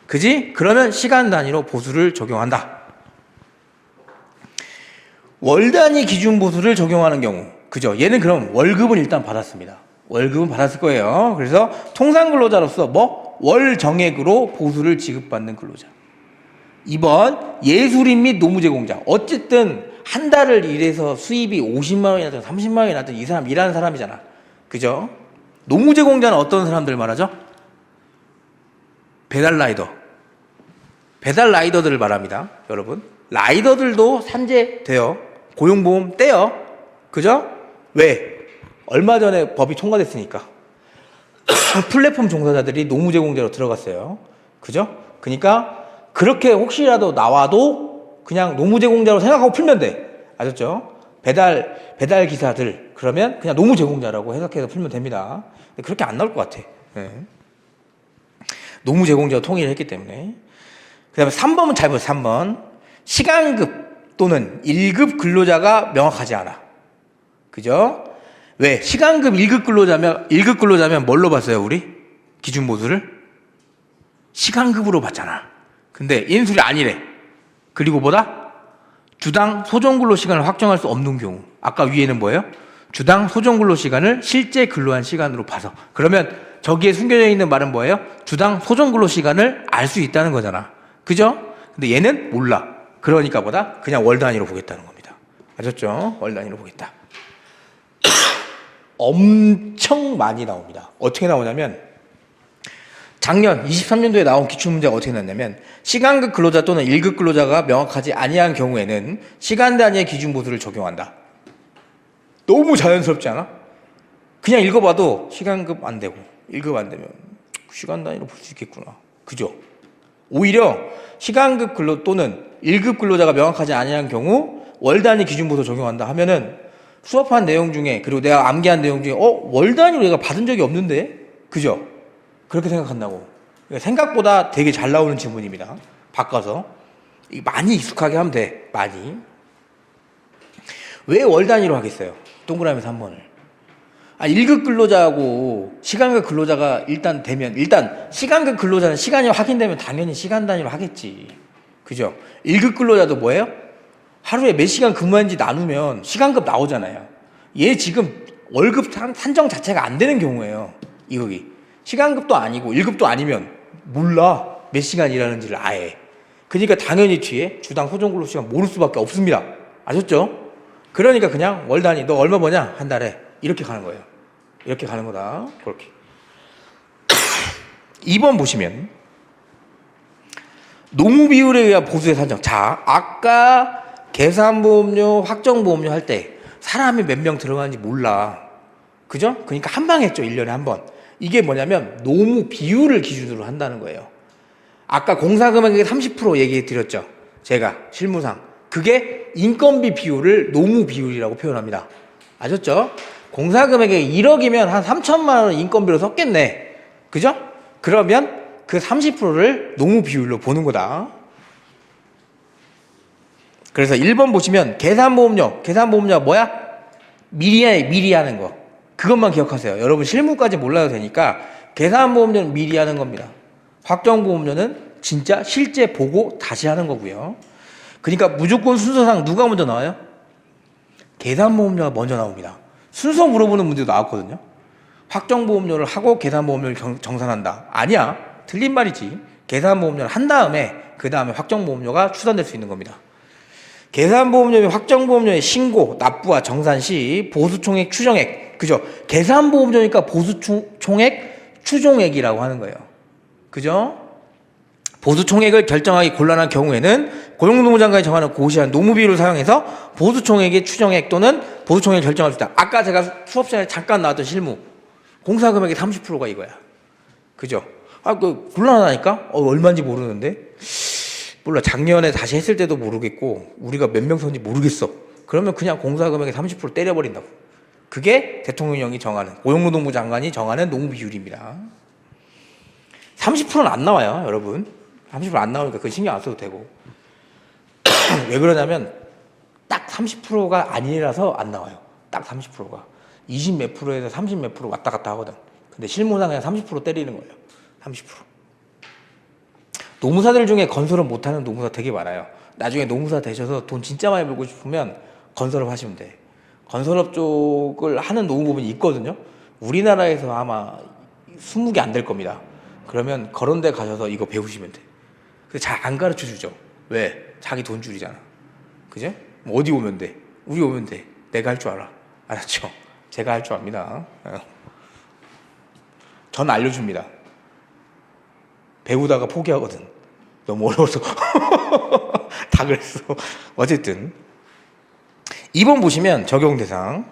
그지? 그러면 시간 단위로 보수를 적용한다. 월 단위 기준 보수를 적용하는 경우. 그죠? 얘는 그럼 월급은 일단 받았습니다. 월급은 받았을 거예요. 그래서 통상 근로자로서 월 정액으로 보수를 지급받는 근로자. 2번 예술인 및 노무 제공자. 어쨌든 한 달을 일해서 수입이 50만 원이 나든 30만 원이 나든 이 사람 일하는 사람이잖아. 그죠? 노무 제공자는 어떤 사람들 말하죠? 배달 라이더들을 말합니다. 여러분, 라이더들도 산재돼요. 고용보험 떼요. 그죠? 왜? 얼마 전에 법이 통과됐으니까. 플랫폼 종사자들이 노무 제공자로 들어갔어요. 그죠? 그러니까 그렇게 혹시라도 나와도 그냥 노무 제공자로 생각하고 풀면 돼. 아셨죠? 배달 기사들 그러면 그냥 노무 제공자라고 생각해서 풀면 됩니다. 근데 그렇게 안 나올 것 같아. 네. 노무 제공자와 통일을 했기 때문에. 그 다음에 3번은 잘 보세요. 3번. 시간급 또는 1급 근로자가 명확하지 않아. 그죠? 왜? 시간급 1급 근로자면 뭘로 봤어요, 우리? 기준 보수를? 시간급으로 봤잖아. 근데 인술이 아니래. 그리고 뭐다? 주당 소정근로시간을 확정할 수 없는 경우. 아까 위에는 뭐예요? 주당 소정근로시간을 실제 근로한 시간으로 봐서. 그러면 저기에 숨겨져 있는 말은 뭐예요? 주당 소정근로시간을 알 수 있다는 거잖아. 그죠? 근데 얘는 몰라. 그러니까 뭐다? 그냥 월 단위로 보겠다는 겁니다. 아셨죠? 월 단위로 보겠다. 엄청 많이 나옵니다. 어떻게 나오냐면 작년 23년도에 나온 기출문제가 어떻게 났냐면 시간급 근로자 또는 1급 근로자가 명확하지 아니한 경우에는 시간 단위의 기준 보수를 적용한다. 너무 자연스럽지 않아? 그냥 읽어봐도 시간급 안 되고 1급 안 되면 시간 단위로 볼 수 있겠구나. 그죠? 오히려 시간급 근로 또는 1급 근로자가 명확하지 아니한 경우 월 단위 기준 보수 적용한다 하면은 수업한 내용 중에 그리고 내가 암기한 내용 중에 월 단위로 얘가 받은 적이 없는데? 그죠? 그렇게 생각한다고. 생각보다 되게 잘 나오는 지문입니다. 바꿔서 많이 익숙하게 하면 돼. 많이. 왜 월 단위로 하겠어요? 동그라미 3번을. 1급 근로자하고 시간급 근로자가 일단 되면 일단 시간급 근로자는 시간이 확인되면 당연히 시간 단위로 하겠지. 그죠? 1급 근로자도 뭐예요? 하루에 몇 시간 근무했는지 나누면 시간급 나오잖아요. 얘 지금 월급 산정 자체가 안 되는 경우예요. 이거기. 시간급도 아니고 1급도 아니면 몰라. 몇 시간 일하는지를 아예. 그러니까 당연히 뒤에 주당 소정근로 시간 모를 수밖에 없습니다. 아셨죠? 그러니까 그냥 월 단위. 너 얼마 버냐? 한 달에. 이렇게 가는 거예요. 이렇게 가는 거다. 그렇게. 2번 보시면 노무 비율에 의한 보수의 산정. 자, 아까 계산보험료, 확정보험료 할 때 사람이 몇 명 들어가는지 몰라. 그죠? 그러니까 한 방 했죠. 1년에 한 번. 이게 뭐냐면 노무 비율을 기준으로 한다는 거예요. 아까 공사금액의 30% 얘기해 드렸죠. 제가 실무상. 그게 인건비 비율을 노무 비율이라고 표현합니다. 아셨죠? 공사금액이 1억이면 한 3천만 원 인건비로 썼겠네. 그죠? 그러면 그 30%를 노무 비율로 보는 거다. 그래서 1번 보시면 계산보험료가 뭐야? 미리 하는 거. 그것만 기억하세요. 여러분 실무까지 몰라도 되니까 계산보험료는 미리 하는 겁니다. 확정보험료는 진짜 실제 보고 다시 하는 거고요. 그러니까 무조건 순서상 누가 먼저 나와요? 계산보험료가 먼저 나옵니다. 순서 물어보는 문제도 나왔거든요. 확정보험료를 하고 계산보험료를 정산한다. 아니야. 틀린 말이지. 계산보험료를 한 다음에 그 다음에 확정보험료가 추산될 수 있는 겁니다. 계산보험료 및 확정보험료의 신고, 납부와 정산 시 보수총액 추정액. 그죠? 계산보험료니까 보수총액 추정액이라고 하는 거예요. 그죠? 보수총액을 결정하기 곤란한 경우에는 고용노동부 장관이 정하는 고시한 노무비율을 사용해서 보수총액의 추정액 또는 보수총액을 결정할 수 있다. 아까 제가 수업 시간에 잠깐 나왔던 실무. 공사금액의 30%가 이거야. 그죠? 곤란하다니까? 얼마인지 모르는데? 몰라. 작년에 다시 했을 때도 모르겠고 우리가 몇 명 썼는지 모르겠어. 그러면 그냥 공사금액의 30% 때려버린다고. 그게 대통령이 정하는, 고용노동부 장관이 정하는 노무비율입니다. 30%는 안 나와요, 여러분. 30% 안 나오니까 그건 신경 안 써도 되고. 왜 그러냐면 딱 30%가 아니라서 안 나와요. 딱 30%가 20 몇 프로에서 30 몇 프로 왔다 갔다 하거든. 근데 실무상 그냥 30% 때리는 거예요. 30%. 노무사들 중에 건설을 못하는 노무사 되게 많아요. 나중에 노무사 되셔서 돈 진짜 많이 벌고 싶으면 건설업 하시면 돼. 건설업 쪽을 하는 노무법인이 있거든요. 우리나라에서 아마 20개 안 될 겁니다. 그러면 그런 데 가셔서 이거 배우시면 돼. 근데 잘 안 가르쳐 주죠. 왜? 자기 돈 줄이잖아. 그죠? 뭐 어디 오면 돼? 우리 오면 돼. 내가 할 줄 알아. 알았죠? 제가 할 줄 압니다. 전 알려줍니다. 배우다가 포기하거든. 너무 어려워서. 다 그랬어. 어쨌든 2번 보시면 적용 대상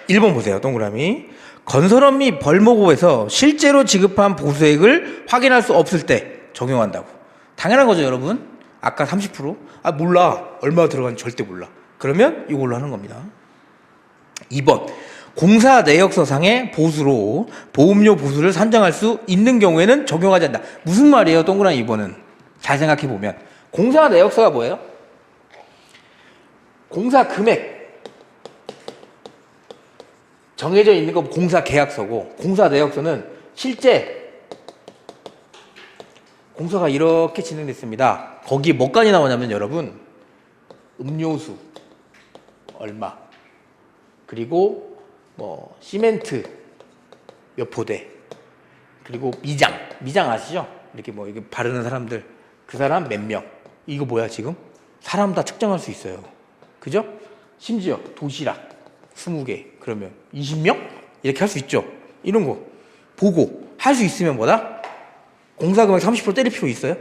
1번 보세요. 동그라미. 건설업 및 벌목업에서 실제로 지급한 보수액을 확인할 수 없을 때 적용한다고. 당연한 거죠, 여러분. 아까 30%? 몰라. 얼마 들어간지 절대 몰라. 그러면 이걸로 하는 겁니다. 2번. 공사 내역서상의 보수로 보험료 보수를 산정할 수 있는 경우에는 적용하지 않는다. 무슨 말이에요, 동그라미 2번은? 잘 생각해 보면. 공사 내역서가 뭐예요? 공사 금액. 정해져 있는 거 공사 계약서고, 공사 내역서는 실제 공사가 이렇게 진행됐습니다. 거기에 뭐까지 나오냐면 여러분, 음료수 얼마, 그리고 뭐 시멘트 몇 포대, 그리고 미장 아시죠? 이렇게 뭐 이게 바르는 사람들, 그 사람 몇 명. 이거 뭐야 지금? 사람 다 측정할 수 있어요. 그죠? 심지어 도시락 20개 그러면 20명? 이렇게 할 수 있죠. 이런 거 보고 할 수 있으면 뭐다? 공사금액 30% 때릴 필요 있어요?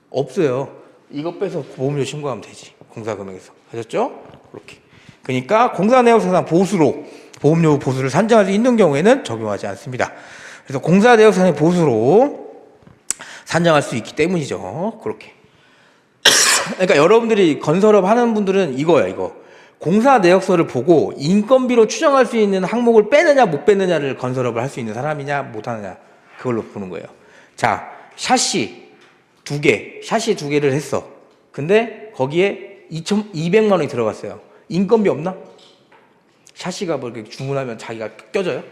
없어요. 이거 빼서 보험료 신고하면 되지. 공사금액에서. 아셨죠? 그렇게. 그러니까 공사내역사상 보수로 보험료 보수를 산정할 수 있는 경우에는 적용하지 않습니다. 그래서 공사내역사상 보수로 산정할 수 있기 때문이죠. 그렇게. 그러니까 여러분들이 건설업 하는 분들은 이거야, 이거. 공사 내역서를 보고 인건비로 추정할 수 있는 항목을 빼느냐 못 빼느냐를 건설업을 할 수 있는 사람이냐 못 하느냐 그걸로 보는 거예요. 자, 샤시 두 개를 했어. 근데 거기에 2,200만 원이 들어갔어요. 인건비 없나? 샤시가 뭐 이렇게 주문하면 자기가 껴져요?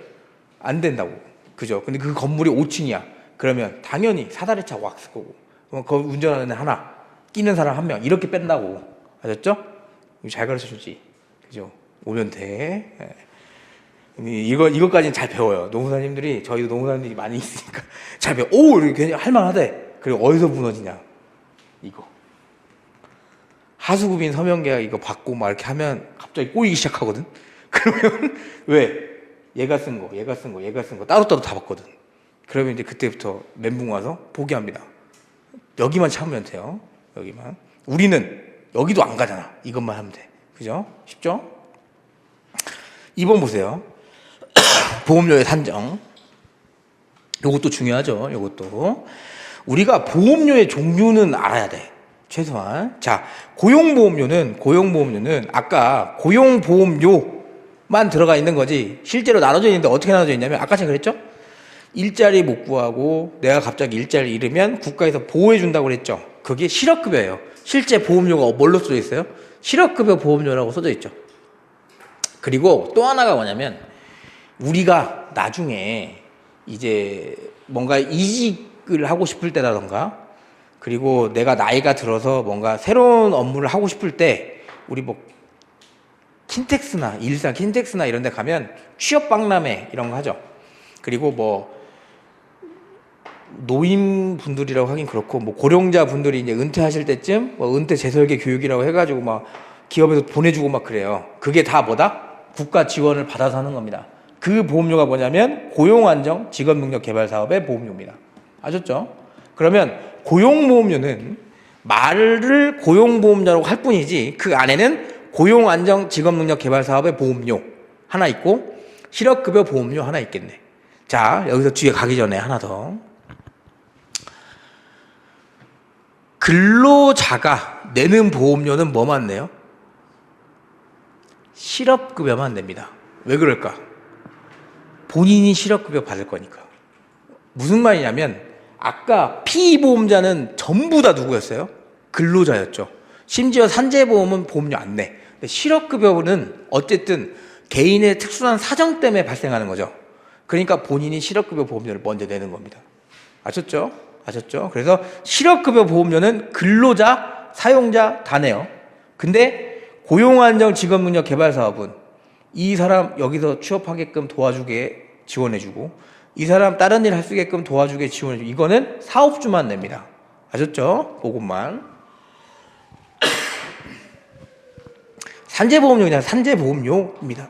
안 된다고. 그죠? 근데 그 건물이 5층이야. 그러면 당연히 사다리차 왁스 거고. 거 운전하는 애 하나, 끼는 사람 한 명, 이렇게 뺀다고. 아셨죠? 잘 가르쳐 주지. 그죠? 오면 돼. 이것까지는 잘 배워요. 노무사님들이, 저희도 노무사님들이 많이 있으니까 잘 배워. 오! 이렇게 할만하대. 그리고 어디서 무너지냐? 이거. 하수구빈 서명계약 이거 받고 막 이렇게 하면 갑자기 꼬이기 시작하거든? 그러면, 왜? 얘가 쓴 거 따로따로 다 받거든. 그러면 이제 그때부터 멘붕 와서 포기합니다. 여기만 참으면 돼요. 여기만. 우리는 여기도 안 가잖아. 이것만 하면 돼. 그죠? 쉽죠? 2번 보세요. 보험료의 산정. 요것도 중요하죠. 요것도. 우리가 보험료의 종류는 알아야 돼. 최소한. 자, 고용보험료는 아까 고용보험료만 들어가 있는 거지 실제로 나눠져 있는데 어떻게 나눠져 있냐면 아까 제가 그랬죠? 일자리 못 구하고 내가 갑자기 일자리를 잃으면 국가에서 보호해 준다고 그랬죠. 그게 실업급여예요. 실제 보험료가 뭘로 써져 있어요? 실업급여 보험료라고 써져 있죠. 그리고 또 하나가 뭐냐면 우리가 나중에 이제 뭔가 이직을 하고 싶을 때라던가 그리고 내가 나이가 들어서 뭔가 새로운 업무를 하고 싶을 때 우리 뭐 일산 킨텍스나 이런 데 가면 취업 박람회 이런 거 하죠. 그리고 뭐 노인분들이라고 하긴 그렇고 뭐 고령자분들이 이제 은퇴하실 때쯤 뭐 은퇴 재설계 교육이라고 해가지고 막 기업에서 보내주고 막 그래요. 그게 다 뭐다? 국가 지원을 받아서 하는 겁니다. 그 보험료가 뭐냐면 고용안정 직업능력개발사업의 보험료입니다. 아셨죠? 그러면 고용보험료는 말을 고용보험료라고 할 뿐이지 그 안에는 고용안정 직업능력개발사업의 보험료 하나 있고 실업급여 보험료 하나 있겠네. 자, 여기서 뒤에 가기 전에 하나 더. 근로자가 내는 보험료는 뭐만 내요? 실업급여만 냅니다. 왜 그럴까? 본인이 실업급여 받을 거니까. 무슨 말이냐면 아까 피보험자는 전부 다 누구였어요? 근로자였죠. 심지어 산재보험은 보험료 안 내. 근데 실업급여는 어쨌든 개인의 특殊한 사정 때문에 발생하는 거죠. 그러니까 본인이 실업급여 보험료를 먼저 내는 겁니다. 아셨죠? 그래서 실업급여 보험료는 근로자, 사용자 다 내요. 근데 고용안정 직업능력 개발 사업은 이 사람 여기서 취업하게끔 도와주게 지원해주고 이 사람 다른 일 할 수 있게끔 도와주게 지원해주고 이거는 사업주만 냅니다. 아셨죠? 그것만. 산재보험료 그냥 산재보험료입니다.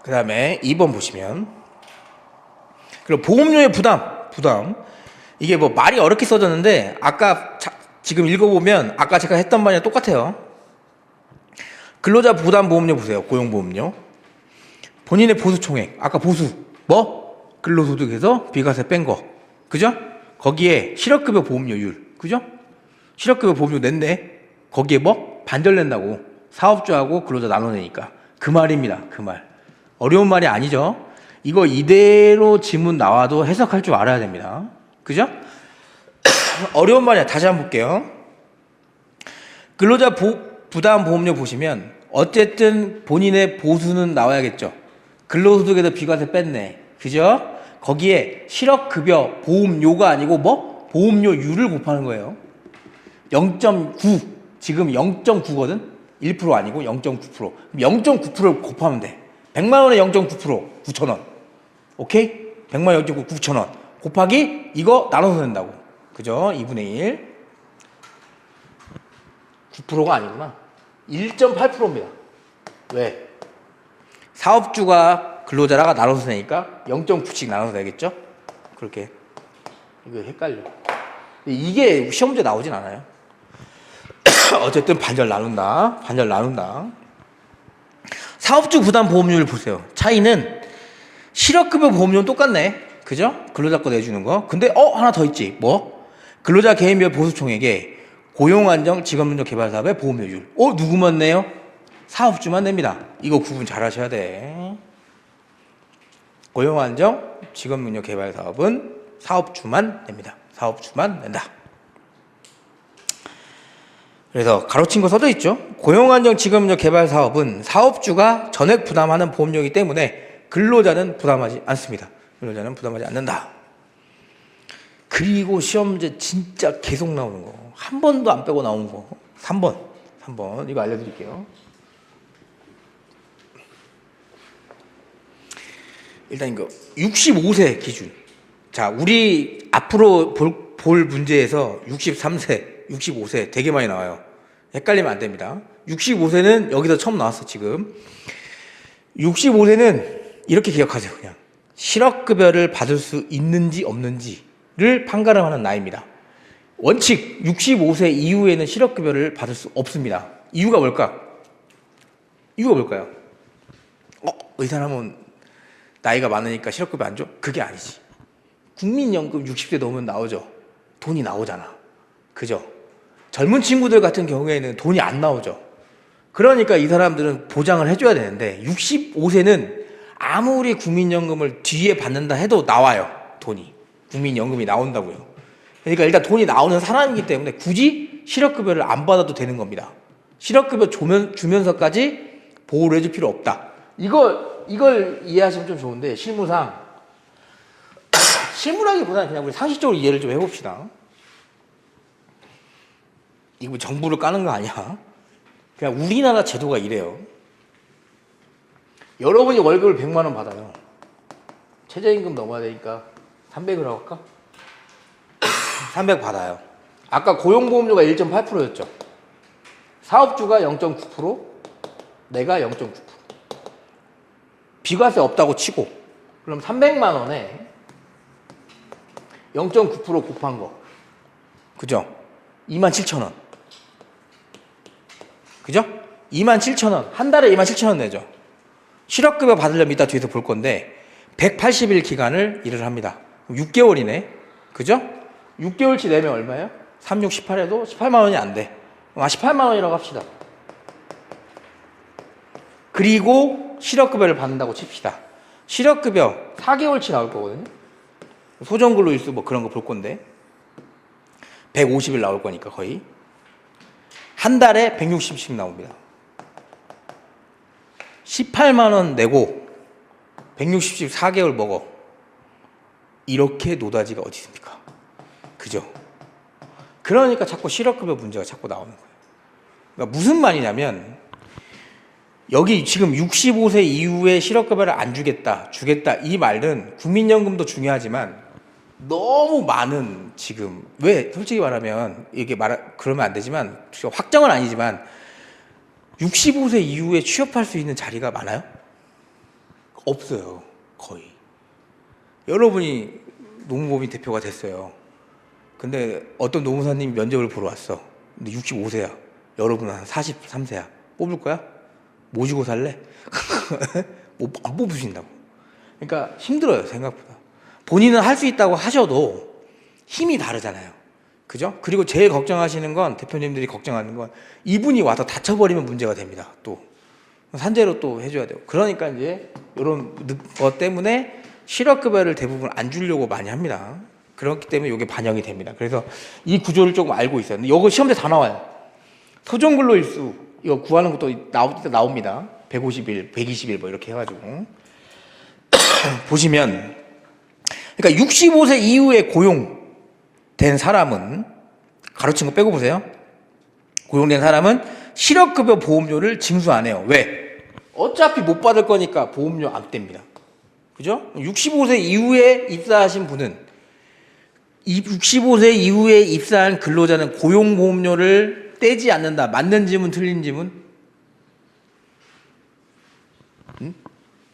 그 다음에 2번 보시면 그리고 보험료의 부담 이게 뭐 말이 어렵게 써졌는데 아까 지금 읽어보면 아까 제가 했던 말이랑 똑같아요. 근로자 부담 보험료 보세요. 고용보험료 본인의 보수총액 아까 보수 뭐? 근로소득에서 비과세 뺀 거 그죠? 거기에 실업급여 보험료율 그죠? 실업급여 보험료 냈네. 거기에 뭐? 반절 낸다고. 사업주하고 근로자 나눠내니까 그 말입니다. 그 말. 어려운 말이 아니죠. 이거 이대로 지문 나와도 해석할 줄 알아야 됩니다. 그죠? 어려운 말이야. 다시 한번 볼게요. 근로자 부담보험료 보시면 어쨌든 본인의 보수는 나와야겠죠. 근로소득에서 비과세 뺐네. 그죠? 거기에 실업급여 보험료가 아니고 뭐? 보험료율을 곱하는 거예요. 0.9. 지금 0.9거든? 1% 아니고 0.9%. 0.9%를 곱하면 돼. 100만 원에 0.9%, 9,000원. 오케이? 100만 원 0.9, 9,000원. 곱하기 이거 나눠서 낸다고. 그죠? 2분의 1. 9%가 아니구나. 1.8%입니다. 왜? 사업주가 근로자라가 나눠서 내니까 0.9씩 나눠서 내겠죠? 그렇게. 이거 헷갈려. 이게 시험 문제 나오진 않아요. 어쨌든 반절 나눈다. 반절 나눈다. 사업주 부담 보험료를 보세요. 차이는 실업급여 보험료는 똑같네. 그죠? 근로자 거 내주는 거. 근데 하나 더 있지. 뭐? 근로자 개인별 보수총액에 고용안정 직업능력 개발 사업의 보험료율. 누구만 내요? 사업주만 냅니다. 이거 구분 잘 하셔야 돼. 고용안정 직업능력 개발 사업은 사업주만 냅니다. 사업주만 낸다. 그래서 가로친 거 써져 있죠. 고용안정 직업능력 개발 사업은 사업주가 전액 부담하는 보험료이기 때문에 근로자는 부담하지 않습니다. 근로자는 부담하지 않는다. 그리고 시험 문제 진짜 계속 나오는 거. 한 번도 안 빼고 나온 거. 3번. 이거 알려드릴게요. 일단 이거 65세 기준. 자, 우리 앞으로 볼 문제에서 63세, 65세 되게 많이 나와요. 헷갈리면 안 됩니다. 65세는 여기서 처음 나왔어, 지금. 65세는 이렇게 기억하세요, 그냥. 실업급여를 받을 수 있는지 없는지를 판가름하는 나이입니다. 원칙 65세 이후에는 실업급여를 받을 수 없습니다. 이유가 뭘까? 이유가 뭘까요? 이 사람은 나이가 많으니까 실업급여 안 줘? 그게 아니지. 국민연금 60세 넘으면 나오죠. 돈이 나오잖아. 그죠? 젊은 친구들 같은 경우에는 돈이 안 나오죠. 그러니까 이 사람들은 보장을 해줘야 되는데 65세는 아무리 국민연금을 뒤에 받는다 해도 나와요. 돈이. 국민연금이 나온다고요. 그러니까 일단 돈이 나오는 사람이기 때문에 굳이 실업급여를 안 받아도 되는 겁니다. 실업급여 주면서까지 보호를 해줄 필요 없다. 이걸 이해하시면 좀 좋은데 실무라기보다는 그냥 우리 상식적으로 이해를 좀 해봅시다. 이거 뭐 정부를 까는 거 아니야? 그냥 우리나라 제도가 이래요. 여러분이 월급을 100만 원 받아요. 최저임금 넘어야 되니까 300으로 할까? 300 받아요. 아까 고용보험료가 1.8%였죠. 사업주가 0.9%, 내가 0.9%. 비과세 없다고 치고, 그럼 300만 원에 0.9% 곱한 거. 그죠? 27,000원. 그죠? 27,000원. 한 달에 27,000원 내죠. 실업급여 받으려면 이따 뒤에서 볼 건데 180일 기간을 일을 합니다. 6개월이네. 그죠? 6개월치 내면 얼마예요? 3, 6, 18 해도 18만 원이 안 돼. 18만 원이라고 합시다. 그리고 실업급여를 받는다고 칩시다. 실업급여 4개월치 나올 거거든요. 소정근로일수 뭐 그런 거 볼 건데 150일 나올 거니까 거의 한 달에 160씩 나옵니다. 18만 원 내고 160씩 4개월 먹어. 이렇게 노다지가 어디 있습니까? 그죠? 그러니까 자꾸 실업급여 문제가 자꾸 나오는 거예요. 그러니까 무슨 말이냐면 여기 지금 65세 이후에 실업급여를 안 주겠다 이 말은 국민연금도 중요하지만 너무 많은 지금 왜 솔직히 말하면 이게 그러면 안 되지만 확정은 아니지만 65세 이후에 취업할 수 있는 자리가 많아요? 없어요. 거의. 여러분이 노무법인 대표가 됐어요. 근데 어떤 노무사님이 면접을 보러 왔어. 근데 65세야. 여러분은 한 43세야. 뽑을 거야? 모시고 살래? 안 뽑으신다고. 그러니까 힘들어요, 생각보다. 본인은 할 수 있다고 하셔도 힘이 다르잖아요. 그죠? 그리고 제일 걱정하시는 건, 대표님들이 걱정하는 건, 이분이 와서 다쳐버리면 문제가 됩니다. 또. 산재로 또 해줘야 돼요. 그러니까 이제, 이런 것 때문에 실업급여를 대부분 안 주려고 많이 합니다. 그렇기 때문에 이게 반영이 됩니다. 그래서 이 구조를 조금 알고 있어요. 근데 이거 시험에 다 나와요. 소정근로일수, 이거 구하는 것도 나옵니다. 150일, 120일 뭐 이렇게 해가지고 보시면, 그러니까 65세 이후에 고용된 사람은, 가로친 거 빼고 보세요. 고용된 사람은 실업급여 보험료를 징수 안 해요. 왜? 어차피 못 받을 거니까 보험료 안 뗍니다. 그죠? 65세 이후에 입사하신 분은, 65세 이후에 입사한 근로자는 고용보험료를 떼지 않는다. 맞는 지문, 틀린 지문?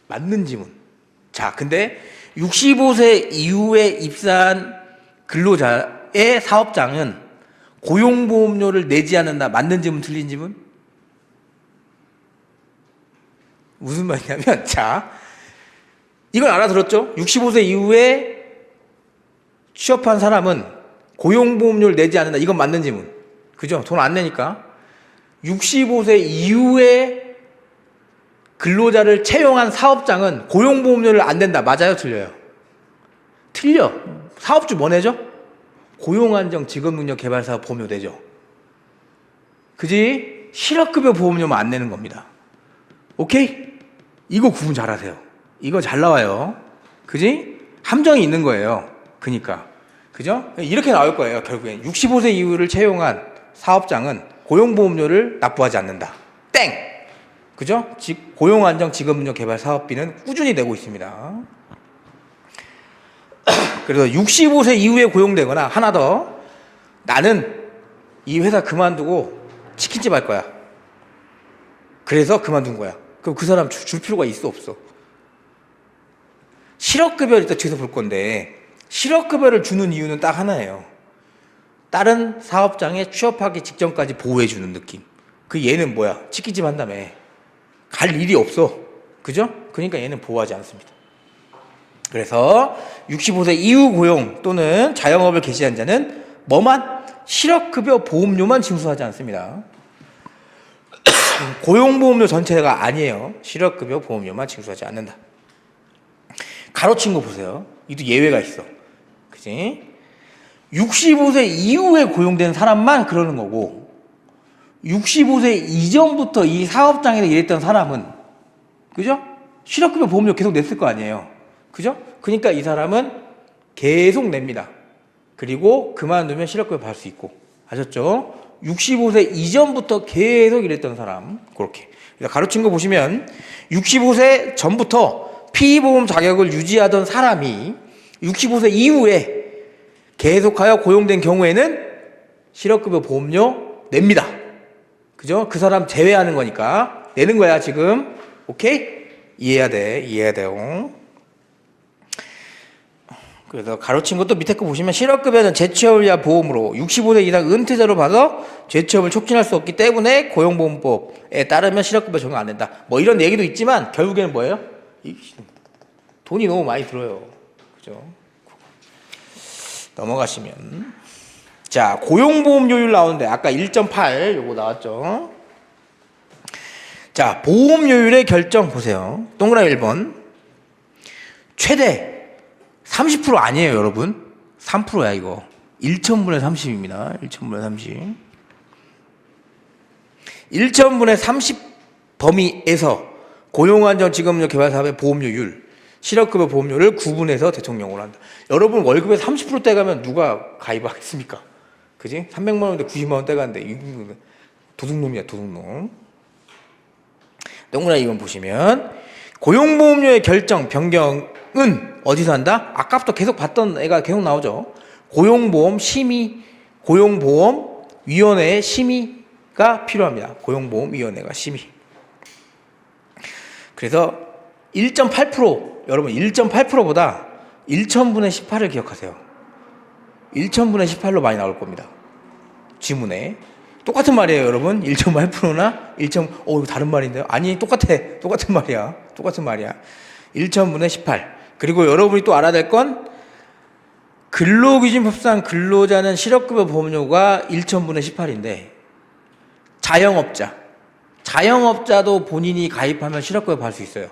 맞는 지문. 자, 근데 65세 이후에 입사한 근로자의 사업장은 고용보험료를 내지 않는다. 맞는 지문, 틀린 지문? 무슨 말이냐면, 자, 이걸 알아들었죠? 65세 이후에 취업한 사람은 고용보험료를 내지 않는다. 이건 맞는 지문. 그죠? 돈 안 내니까. 65세 이후에 근로자를 채용한 사업장은 고용보험료를 안 낸다. 맞아요? 틀려요? 틀려. 사업주 뭐 내죠? 고용안정 직업능력 개발사업 보험료 내죠. 그지? 실업급여 보험료만 안 내는 겁니다. 오케이? 이거 구분 잘하세요. 이거 잘 나와요. 그지? 함정이 있는 거예요. 그니까. 그죠? 이렇게 나올 거예요. 결국엔 65세 이후를 채용한 사업장은 고용보험료를 납부하지 않는다. 땡! 그죠? 고용안정 직업능력 개발 사업비는 꾸준히 내고 있습니다. 그래서 65세 이후에 고용되거나, 하나 더, 나는 이 회사 그만두고 치킨집 할 거야. 그래서 그만둔 거야. 그럼 그 사람 줄 필요가 있어, 없어? 실업급여를 일단 뒤에서 볼 건데, 실업급여를 주는 이유는 딱 하나예요. 다른 사업장에 취업하기 직전까지 보호해주는 느낌. 그 얘는 뭐야? 치킨집 한다며. 갈 일이 없어. 그죠? 그러니까 얘는 보호하지 않습니다. 그래서 65세 이후 고용 또는 자영업을 개시한 자는 뭐만? 실업급여 보험료만 징수하지 않습니다. 고용보험료 전체가 아니에요. 실업급여 보험료만 징수하지 않는다. 가로친 거 보세요. 이도 예외가 있어. 그지? 65세 이후에 고용된 사람만 그러는 거고, 65세 이전부터 이 사업장에서 일했던 사람은, 그죠? 실업급여 보험료 계속 냈을 거 아니에요. 그죠? 그러니까 이 사람은 계속 냅니다. 그리고 그만두면 실업급여 받을 수 있고. 아셨죠? 65세 이전부터 계속 일했던 사람. 그렇게. 가로친 거 보시면 65세 전부터 피보험 자격을 유지하던 사람이 65세 이후에 계속하여 고용된 경우에는 실업급여 보험료 냅니다. 그죠? 그 사람 제외하는 거니까 내는 거야 지금. 오케이? 이해해야 돼. 이해해야 돼요. 그래서 가로친 것도 밑에 거 보시면 실업급여는 재취업을 위한 보험으로 65세 이상 은퇴자로 봐서 재취업을 촉진할 수 없기 때문에 고용보험법에 따르면 실업급여 적용 안 된다. 뭐 이런 얘기도 있지만 결국에는 뭐예요? 돈이 너무 많이 들어요. 그죠? 넘어가시면, 자, 고용보험료율 나오는데 아까 1.8 요거 나왔죠. 자, 보험료율의 결정 보세요. 동그라미 1번. 최대 30% 아니에요, 여러분. 3%야, 이거. 1,000분의 30입니다. 1,000분의 30. 1,000분의 30 범위에서 고용안정 직업능력 개발 사업의 보험료율, 실업급여 보험료를 구분해서 대통령으로 한다. 여러분 월급의 30% 떼가면 누가 가입하겠습니까? 그지? 300만 원인데 90만 원 떼가는데 도둑놈이야, 도둑놈. 동그라미 2번 보시면 고용보험료의 결정 변경은 어디서 한다? 아까부터 계속 봤던 애가 계속 나오죠. 고용보험 심의, 고용보험위원회의 심의가 필요합니다. 고용보험위원회가 심의. 그래서 1.8% 여러분 1.8%보다 1,000분의 18을 기억하세요. 1,000분의 18로 많이 나올 겁니다. 지문에. 똑같은 말이에요, 여러분. 1.8%나 1. 이거 다른 말인데요? 아니, 똑같아. 똑같은 말이야. 똑같은 말이야. 1,000분의 18. 그리고 여러분이 또 알아야 될 건 근로기준법상 근로자는 실업급여 보험료가 1,000분의 18인데 자영업자도 본인이 가입하면 실업급여 받을 수 있어요.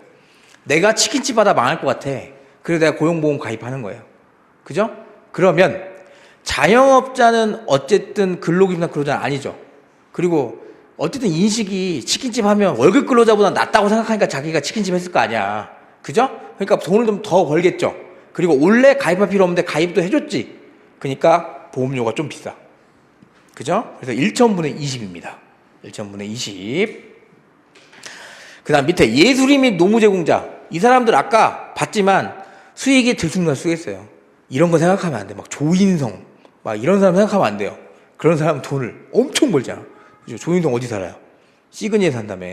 내가 치킨집 하다 망할 것 같아. 그래서 내가 고용보험 가입하는 거예요. 그죠? 그러면 자영업자는 어쨌든 근로기준법 근로자는 아니죠. 그리고 어쨌든 인식이 치킨집 하면 월급 근로자보다 낫다고 생각하니까 자기가 치킨집 했을 거 아니야. 그죠? 그러니까 돈을 좀 더 벌겠죠. 그리고 원래 가입할 필요 없는데 가입도 해줬지. 그러니까 보험료가 좀 비싸. 그죠? 그래서 1,000분의 20입니다. 1,000분의 20. 그 다음 밑에 예술인 및 노무 제공자. 이 사람들 아까 봤지만 수익이 들쑥날쑥했어요. 이런 거 생각하면 안 돼. 막 조인성 막 이런 사람 생각하면 안 돼요. 그런 사람 돈을 엄청 벌잖아. 그죠? 조인성 어디 살아요? 시그니에 산다며.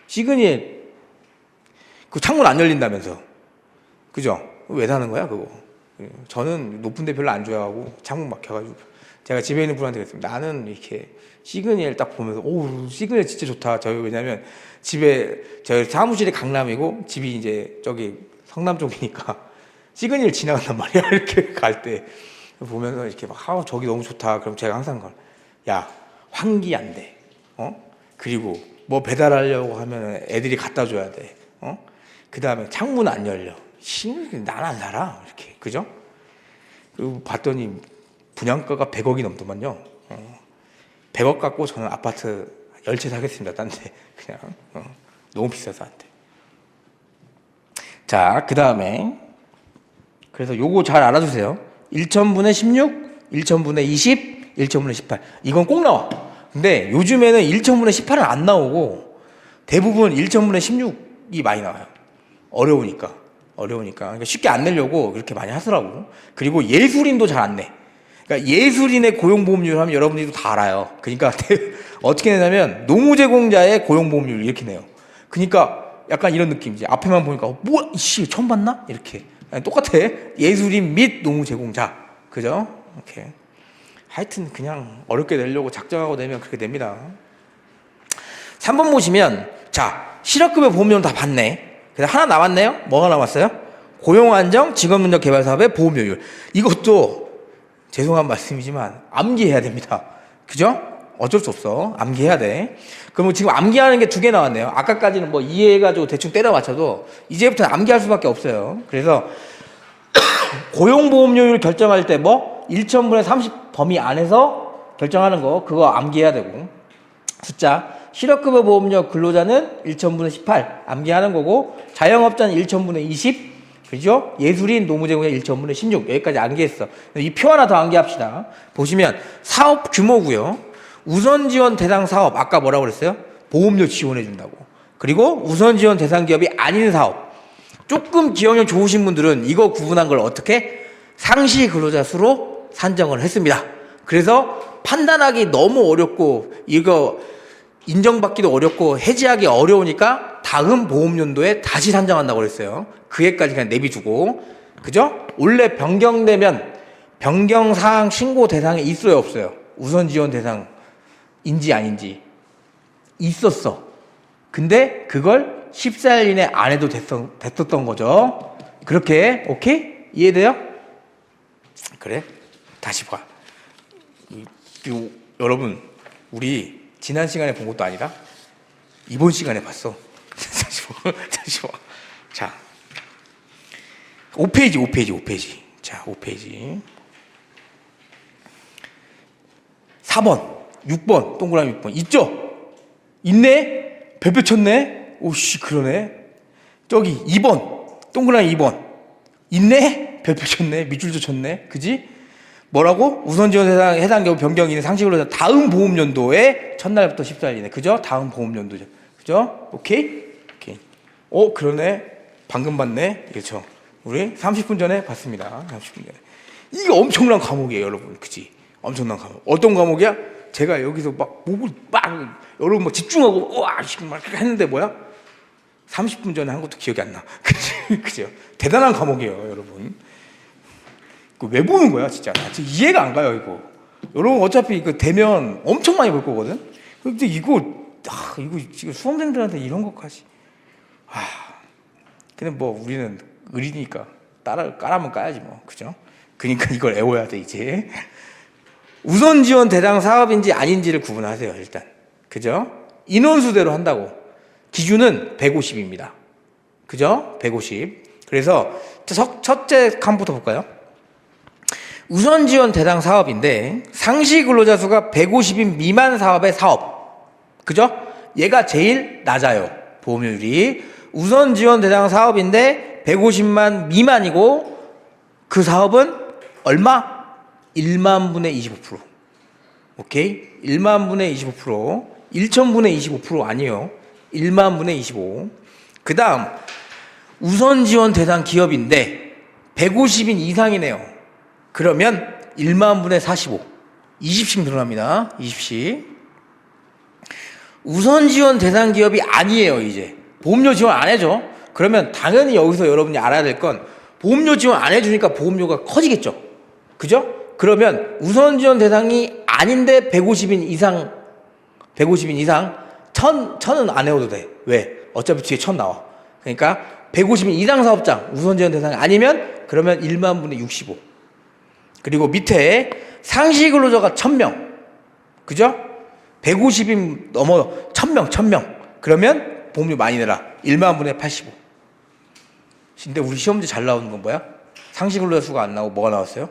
시그니에 그 창문 안 열린다면서. 그죠? 왜 사는 거야 그거? 저는 높은 데 별로 안 좋아하고 창문 막혀가지고 제가 집에 있는 분한테 그랬습니다. 나는 이렇게 시그니엘 딱 보면서 오 시그니엘 진짜 좋다. 저희 왜냐면 집에 저희 사무실이 강남이고 집이 이제 저기 성남 쪽이니까 시그니엘 지나간단 말이야. 이렇게 갈 때 보면서 이렇게 막 저기 너무 좋다. 그럼 제가 항상 야 환기 안 돼. 그리고 뭐 배달하려고 하면 애들이 갖다 줘야 돼. 그 다음에 창문 안 열려. 나는 안 살아. 이렇게 그죠? 그리고 봤더니 분양가가 100억이 넘더만요. 100억 갖고 저는 아파트 10채 사겠습니다. 딴 데 그냥 너무 비싸서 안 돼. 자, 그 다음에 그래서 요거 잘 알아두세요. 1,000분의 16, 1,000분의 20, 1,000분의 18. 이건 꼭 나와. 근데 요즘에는 1,000분의 18은 안 나오고 대부분 1,000분의 16이 많이 나와요. 어려우니까. 그러니까 쉽게 안 내려고 그렇게 많이 하더라고. 그리고 예술인도 잘 안 내. 그러니까 예술인의 고용보험료를 하면 여러분들도 다 알아요. 그러니까 어떻게 내냐면 노무제공자의 고용보험료를 이렇게 내요. 그러니까 약간 이런 느낌이지. 앞에만 보니까 뭐야 이씨 처음 봤나? 이렇게 똑같아. 예술인 및 노무제공자. 그죠? 이렇게 하여튼 그냥 어렵게 내려고 작정하고 내면 그렇게 냅니다. 3번 보시면 자 실업급여 보험료는 다 받네. 그래서 하나 남았네요. 뭐가 남았어요? 고용안정 직업능력개발사업의 보험료율. 이것도 죄송한 말씀이지만 암기해야 됩니다. 그죠? 어쩔 수 없어. 암기해야 돼. 그러면 지금 암기하는 게 2개 나왔네요. 아까까지는 뭐 이해해가지고 대충 때려 맞춰도 이제부터는 암기할 수밖에 없어요. 그래서 고용보험료율 결정할 때 뭐 1,000분의 30 범위 안에서 결정하는 거 그거 암기해야 되고 숫자 실업급여 보험료 근로자는 1,000분의 18 암기하는 거고 자영업자는 1,000분의 20 그죠? 예술인 노무제공자 1,000분의 16 여기까지 암기했어. 이 표 하나 더 암기합시다. 보시면 사업 규모고요. 우선지원 대상 사업 아까 뭐라고 그랬어요? 보험료 지원해 준다고. 그리고 우선지원 대상 기업이 아닌 사업. 조금 기억력 좋으신 분들은 이거 구분한 걸 어떻게? 상시 근로자 수로 산정을 했습니다. 그래서 판단하기 너무 어렵고 이거 인정받기도 어렵고 해지하기 어려우니까 다음 보험연도에 다시 산정한다고 그랬어요. 그 해까지 그냥 내비두고. 그죠? 원래 변경되면 변경사항 신고 대상에 있어요 없어요? 우선지원 대상인지 아닌지 있었어. 근데 그걸 14일 이내 안 해도 됐었던 거죠. 그렇게 오케이? 이해돼요? 그래? 다시 봐. 여러분 우리 지난 시간에 본 것도 아니다. 이번 시간에 봤어. 다시 봐. 자, 5페이지. 자, 5페이지. 4번, 6번, 동그라미 6번. 있죠? 있네? 별표 쳤네? 오씨, 그러네. 저기 2번, 동그라미 2번. 있네? 별표 쳤네? 밑줄도 쳤네? 그지? 뭐라고? 우선지원 해당 경우 변경이 상식으로 해서 다음 보험연도에 첫날부터 14일 이내. 그죠? 다음 보험연도죠. 그죠? 오케이? 그러네. 방금 봤네. 그렇죠. 우리 30분 전에 봤습니다. 30분 전에. 이게 엄청난 과목이에요, 여러분. 그치? 엄청난 과목. 어떤 과목이야? 제가 여기서 막 목을 막 여러분 막 집중하고 와, 막 했는데 뭐야? 30분 전에 한 것도 기억이 안 나. 그죠? 대단한 과목이에요, 여러분. 왜 보는 거야, 진짜? 진짜 이해가 안 가요, 이거. 여러분, 어차피 이거 되면 엄청 많이 볼 거거든? 근데 이거 지금 수험생들한테 이런 것까지. 근데 뭐, 우리는 의리니까 까라면 까야지 뭐. 그죠? 그러니까 이걸 애워야 돼, 이제. 우선 지원 대상 사업인지 아닌지를 구분하세요, 일단. 그죠? 인원수대로 한다고. 기준은 150입니다. 그죠? 150. 그래서 첫째 칸부터 볼까요? 우선 지원 대상 사업인데 상시 근로자 수가 150인 미만 사업의 사업. 그죠? 얘가 제일 낮아요. 보험료율이. 우선 지원 대상 사업인데 150만 미만이고 그 사업은 얼마? 1만 분의 25%. 오케이? 1만 분의 25%. 1,000분의 25% 아니에요. 1만 분의 25. 그 다음 우선 지원 대상 기업인데 150인 이상이네요. 그러면 1만 분의 45. 20씩 늘어납니다. 20씩. 우선 지원 대상 기업이 아니에요. 이제 보험료 지원 안 해줘. 그러면 당연히 여기서 여러분이 알아야 될 건 보험료 지원 안 해주니까 보험료가 커지겠죠. 그죠? 그러면 우선 지원 대상이 아닌데 150인 이상 1000은 안 해도 돼. 왜? 어차피 뒤에 1000 나와. 그러니까 150인 이상 사업장 우선 지원 대상이 아니면 그러면 1만 분의 65. 그리고 밑에 상시 근로자가 1000명. 그죠? 150인 넘어 1000명. 그러면 보험료 많이 내라. 1만 분의 85. 근데 우리 시험지 잘 나오는 건 뭐야? 상시 근로자 수가 안 나오고 뭐가 나왔어요?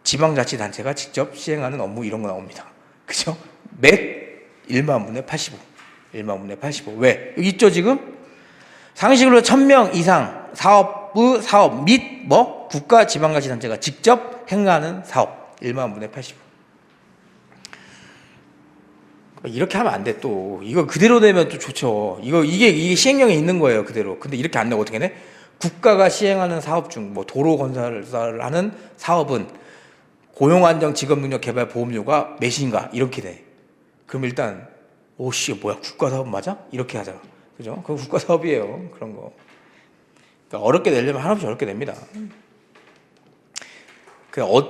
지방자치단체가 직접 시행하는 업무 이런 거 나옵니다. 그죠? 맥 1만 분의 85. 1만 분의 85. 왜? 여기 있죠 지금? 상시 근로자 1000명 이상 사업 및 뭐? 국가 지방자치단체가 직접 행하는 사업 1만 분의 85. 이렇게 하면 안 돼. 또 이거 그대로 되면 또 좋죠. 이게 시행령에 있는 거예요 그대로. 근데 이렇게 안 되고 어떻게 돼? 국가가 시행하는 사업 중 뭐 도로 건설을 하는 사업은 고용안정 직업능력 개발 보험료가 몇인가 이렇게 돼. 그럼 일단 오씨 뭐야 국가 사업 맞아? 이렇게 하자. 그죠? 그건 국가 사업이에요. 그런 거. 그러니까 어렵게 내려면 한없이 어렵게 냅니다.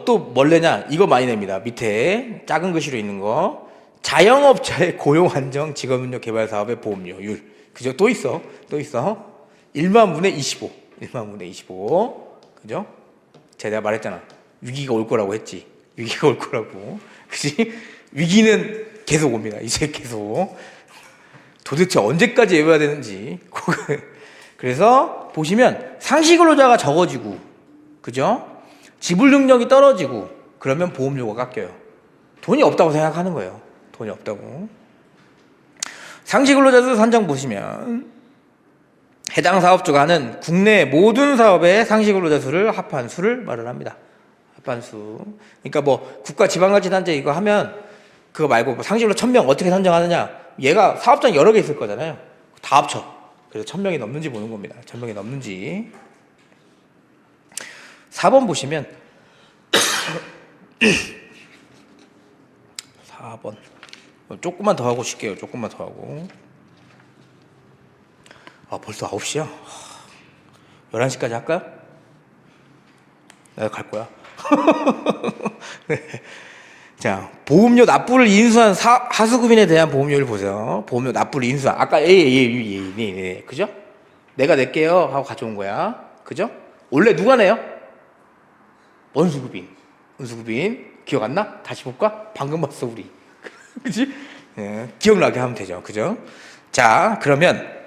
또 뭘 내냐? 이거 많이 냅니다. 밑에 작은 글씨로 있는 거. 자영업자의 고용안정 직업능력 개발 사업의 보험료율. 그죠? 또 있어. 1만 분의 25. 1만 분의 25. 그죠? 제가 말했잖아. 위기가 올 거라고 했지. 위기가 올 거라고. 그치? 위기는 계속 옵니다. 이제 계속. 도대체 언제까지 외워야 되는지. 그래서 보시면 상시 근로자가 적어지고, 그죠? 지불 능력이 떨어지고, 그러면 보험료가 깎여요. 돈이 없다고 생각하는 거예요. 돈이 없다고. 상시 근로자 수 산정 보시면 해당 사업주가 하는 국내 모든 사업의 상시 근로자 수를 합한 수를 말을 합니다. 합한 수. 그러니까 뭐 국가 지방자치단체 이거 하면 그거 말고 뭐 상시 근로자 1000명 어떻게 산정하느냐? 얘가 사업장이 여러 개 있을 거잖아요. 다 합쳐. 그래서 1000명이 넘는지 보는 겁니다. 1000명이 넘는지. 4번 보시면 4번 조금만 더 하고 쉴게요. 조금만 더 하고. 벌써 9시야? 11시까지 할까요? 내가 갈 거야. 네. 자, 보험료 납부를 인수한 하수급인에 대한 보험료를 보세요. 보험료 납부를 인수한. 아까 예. 그죠? 내가 낼게요 하고 가져온 거야. 그죠? 원래 누가 내요? 원수급인. 기억 안 나? 다시 볼까? 방금 봤어 우리. 그치? 예, 기억나게 하면 되죠. 그죠? 자, 그러면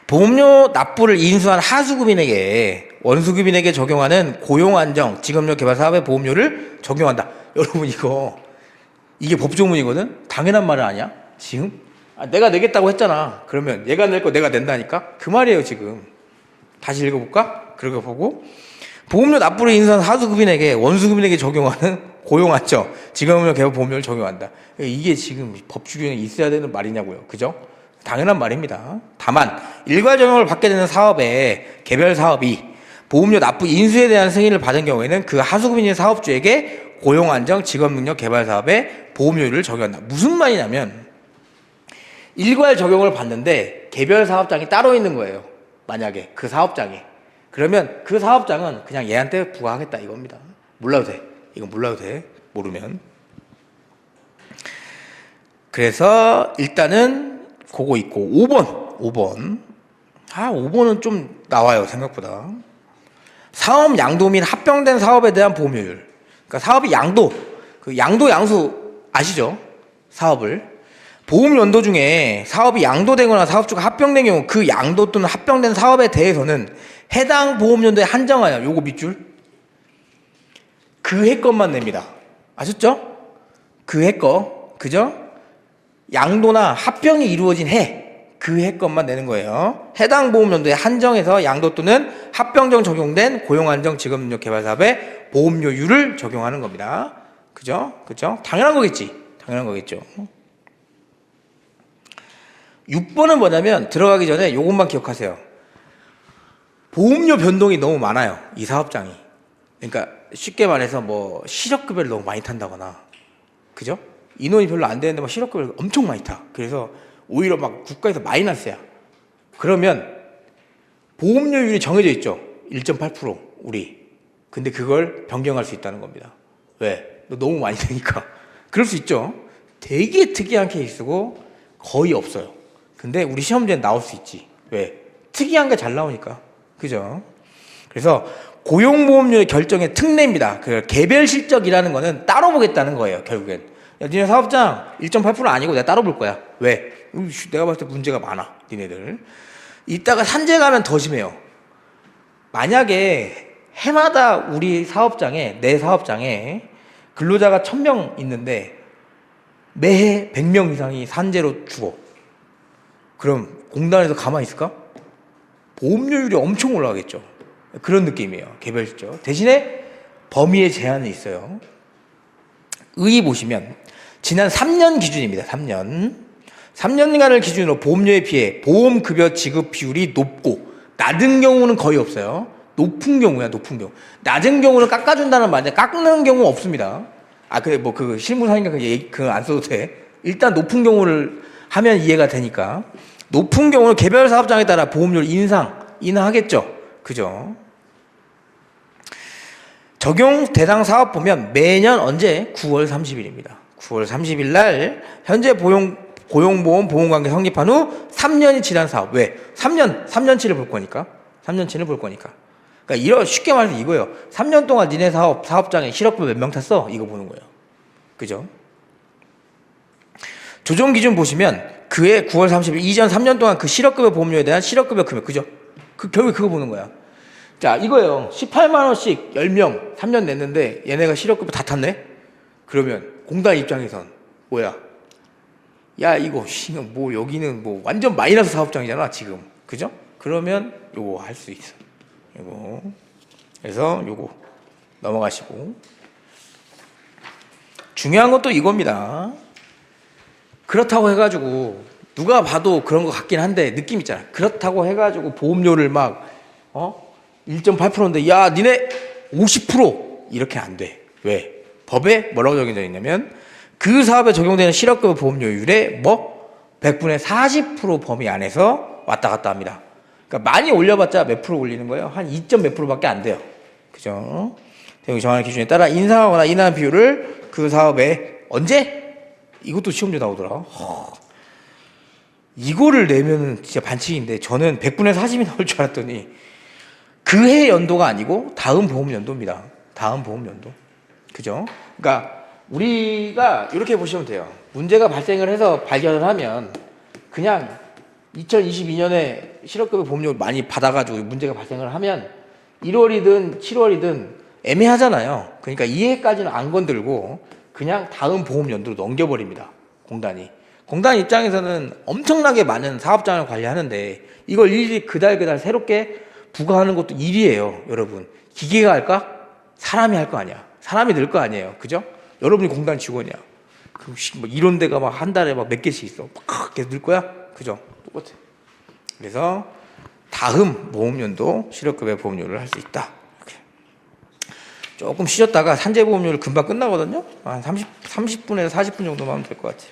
보험료 납부를 인수한 하수급인에게 원수급인에게 적용하는 고용안정 직업력 개발 사업의 보험료를 적용한다. 여러분 이게 법조문이거든? 당연한 말은 아니야? 지금? 내가 내겠다고 했잖아. 그러면 얘가 낼 거 내가 낸다니까? 그 말이에요 지금. 다시 읽어볼까? 그렇게 보고 보험료 납부를 인수한 하수급인에게 원수급인에게 적용하는 고용안정 직업력 개발 보험료를 적용한다. 이게 지금 법규정에 있어야 되는 말이냐고요. 그죠? 당연한 말입니다. 다만 일괄 적용을 받게 되는 사업의 개별 사업이 보험료 납부 인수에 대한 승인을 받은 경우에는 그 하수급인인 사업주에게 고용안정 직업능력 개발 사업의 보험료를 적용한다. 무슨 말이냐면 일괄 적용을 받는데 개별 사업장이 따로 있는 거예요. 만약에 그 사업장이. 그러면 그 사업장은 그냥 얘한테 부과하겠다 이겁니다. 몰라도 돼. 이건 몰라도 돼. 모르면. 그래서 일단은 그거 있고 5번 5번은 좀 나와요 생각보다. 사업 양도 및 합병된 사업에 대한 보험료율. 그러니까 사업이 양도 양수 아시죠? 사업을 보험 연도 중에 사업이 양도되거나 사업주가 합병된 경우 그 양도 또는 합병된 사업에 대해서는 해당 보험연도에 한정하여 요거 밑줄 그 해 것만 냅니다. 아셨죠? 그 해 거. 그죠? 양도나 합병이 이루어진 그 해 것만 내는 거예요. 해당 보험연도에 한정해서 양도 또는 합병정 적용된 고용안정 직업능력 개발 사업에 보험료율을 적용하는 겁니다. 그죠? 그죠? 당연한 거겠지. 당연한 거겠죠. 6번은 뭐냐면 들어가기 전에 이것만 기억하세요. 보험료 변동이 너무 많아요. 이 사업장이. 그러니까 쉽게 말해서 뭐 실업급여를 너무 많이 탄다거나, 그죠? 인원이 별로 안 되는데 막 실업급여를 엄청 많이 타. 그래서 오히려 막 국가에서 마이너스야. 그러면 보험료율이 정해져 있죠. 1.8% 우리. 근데 그걸 변경할 수 있다는 겁니다. 왜? 너 너무 많이 되니까. 그럴 수 있죠. 되게 특이한 케이스고 거의 없어요. 근데 우리 시험지에 나올 수 있지. 왜? 특이한 게 잘 나오니까. 그죠? 그래서 고용보험료의 결정의 특례입니다. 그 개별 실적이라는 거는 따로 보겠다는 거예요. 결국엔. 야, 니네 사업장 1.8% 아니고 내가 따로 볼 거야. 왜? 내가 봤을 때 문제가 많아. 니네들. 이따가 산재 가면 더 심해요. 만약에 해마다 우리 사업장에, 내 사업장에 근로자가 1000명 있는데 매해 100명 이상이 산재로 죽어. 그럼 공단에서 가만히 있을까? 보험료율이 엄청 올라가겠죠. 그런 느낌이에요. 개별적. 대신에 범위의 제한이 있어요. 의의 보시면 지난 3년 기준입니다. 3년간을 기준으로 보험료에 비해 보험급여 지급 비율이 높고 낮은 경우는 거의 없어요. 높은 경우야, 높은 경우. 낮은 경우는 깎아준다는 말인데 깎는 경우 없습니다. 그래, 뭐, 실무상이니까 안 써도 돼. 일단 높은 경우를 하면 이해가 되니까. 높은 경우는 개별 사업장에 따라 보험료를 인하하겠죠. 그죠? 적용 대상 사업 보면 매년 언제? 9월 30일입니다. 9월 30일 날 현재 고용보험 보험관계 성립한 후 3년이 지난 사업. 왜? 3년치를 볼 거니까. 3년치를 볼 거니까. 그러니까 쉽게 말해서 이거예요. 3년 동안 니네 사업장에 실업급여 몇 명 탔어? 이거 보는 거예요. 그죠? 조정 기준 보시면 그해 9월 30일 이전 3년 동안 그 실업급여 보험료에 대한 실업급여 금액. 그죠? 결국에 그거 보는 거야. 자, 이거예요. 18만원씩 10명 3년 냈는데 얘네가 실업급여 다 탔네? 그러면 공단 입장에선 뭐야? 야, 이거 뭐 여기는 뭐 완전 마이너스 사업장이잖아, 지금. 그죠? 그러면 요거 할 수 있어. 요거. 그래서 요거 넘어가시고. 중요한 건 또 이겁니다. 그렇다고 해가지고 누가 봐도 그런 것 같긴 한데 느낌 있잖아. 그렇다고 해가지고 보험료를 막 1.8%인데 야 니네 50% 이렇게 안 돼. 왜? 법에 뭐라고 적용되어 있냐면 그 사업에 적용되는 실업급여 보험료율의 100분의 40% 범위 안에서 왔다 갔다 합니다. 그러니까 많이 올려봤자 몇 프로 올리는 거예요? 한 2점 몇 프로밖에 안 돼요. 그죠? 대응 정하는 기준에 따라 인상하거나 인하한 비율을 그 사업에 언제? 이것도 시험지에 나오더라. 이거를 내면은 진짜 반칙인데 저는 100분의 40이 나올 줄 알았더니 그해 연도가 아니고 다음 보험 연도입니다. 다음 보험 연도. 그죠? 그러니까 우리가 이렇게 보시면 돼요. 문제가 발생을 해서 발견을 하면 그냥 2022년에 실업급여 보험료 많이 받아가지고 문제가 발생을 하면 1월이든 7월이든 애매하잖아요. 그러니까 이 해까지는 안 건들고 그냥 다음 보험 연도로 넘겨버립니다. 공단이. 공단 입장에서는 엄청나게 많은 사업장을 관리하는데 이걸 일일이 그달 새롭게 부과하는 것도 일이에요. 여러분. 기계가 할까? 사람이 할 거 아니야. 사람이 늘 거 아니에요. 그죠? 여러분이 공단 직원이야. 뭐 이런 데가 막 한 달에 막 몇 개씩 있어. 막 계속 늘 거야? 그죠? 똑같아. 그래서 다음 보험연도 실업급여 보험료를 할 수 있다. 이렇게. 조금 쉬었다가 산재보험료를 금방 끝나거든요. 한 30분에서 40분 정도만 하면 될 것 같아요.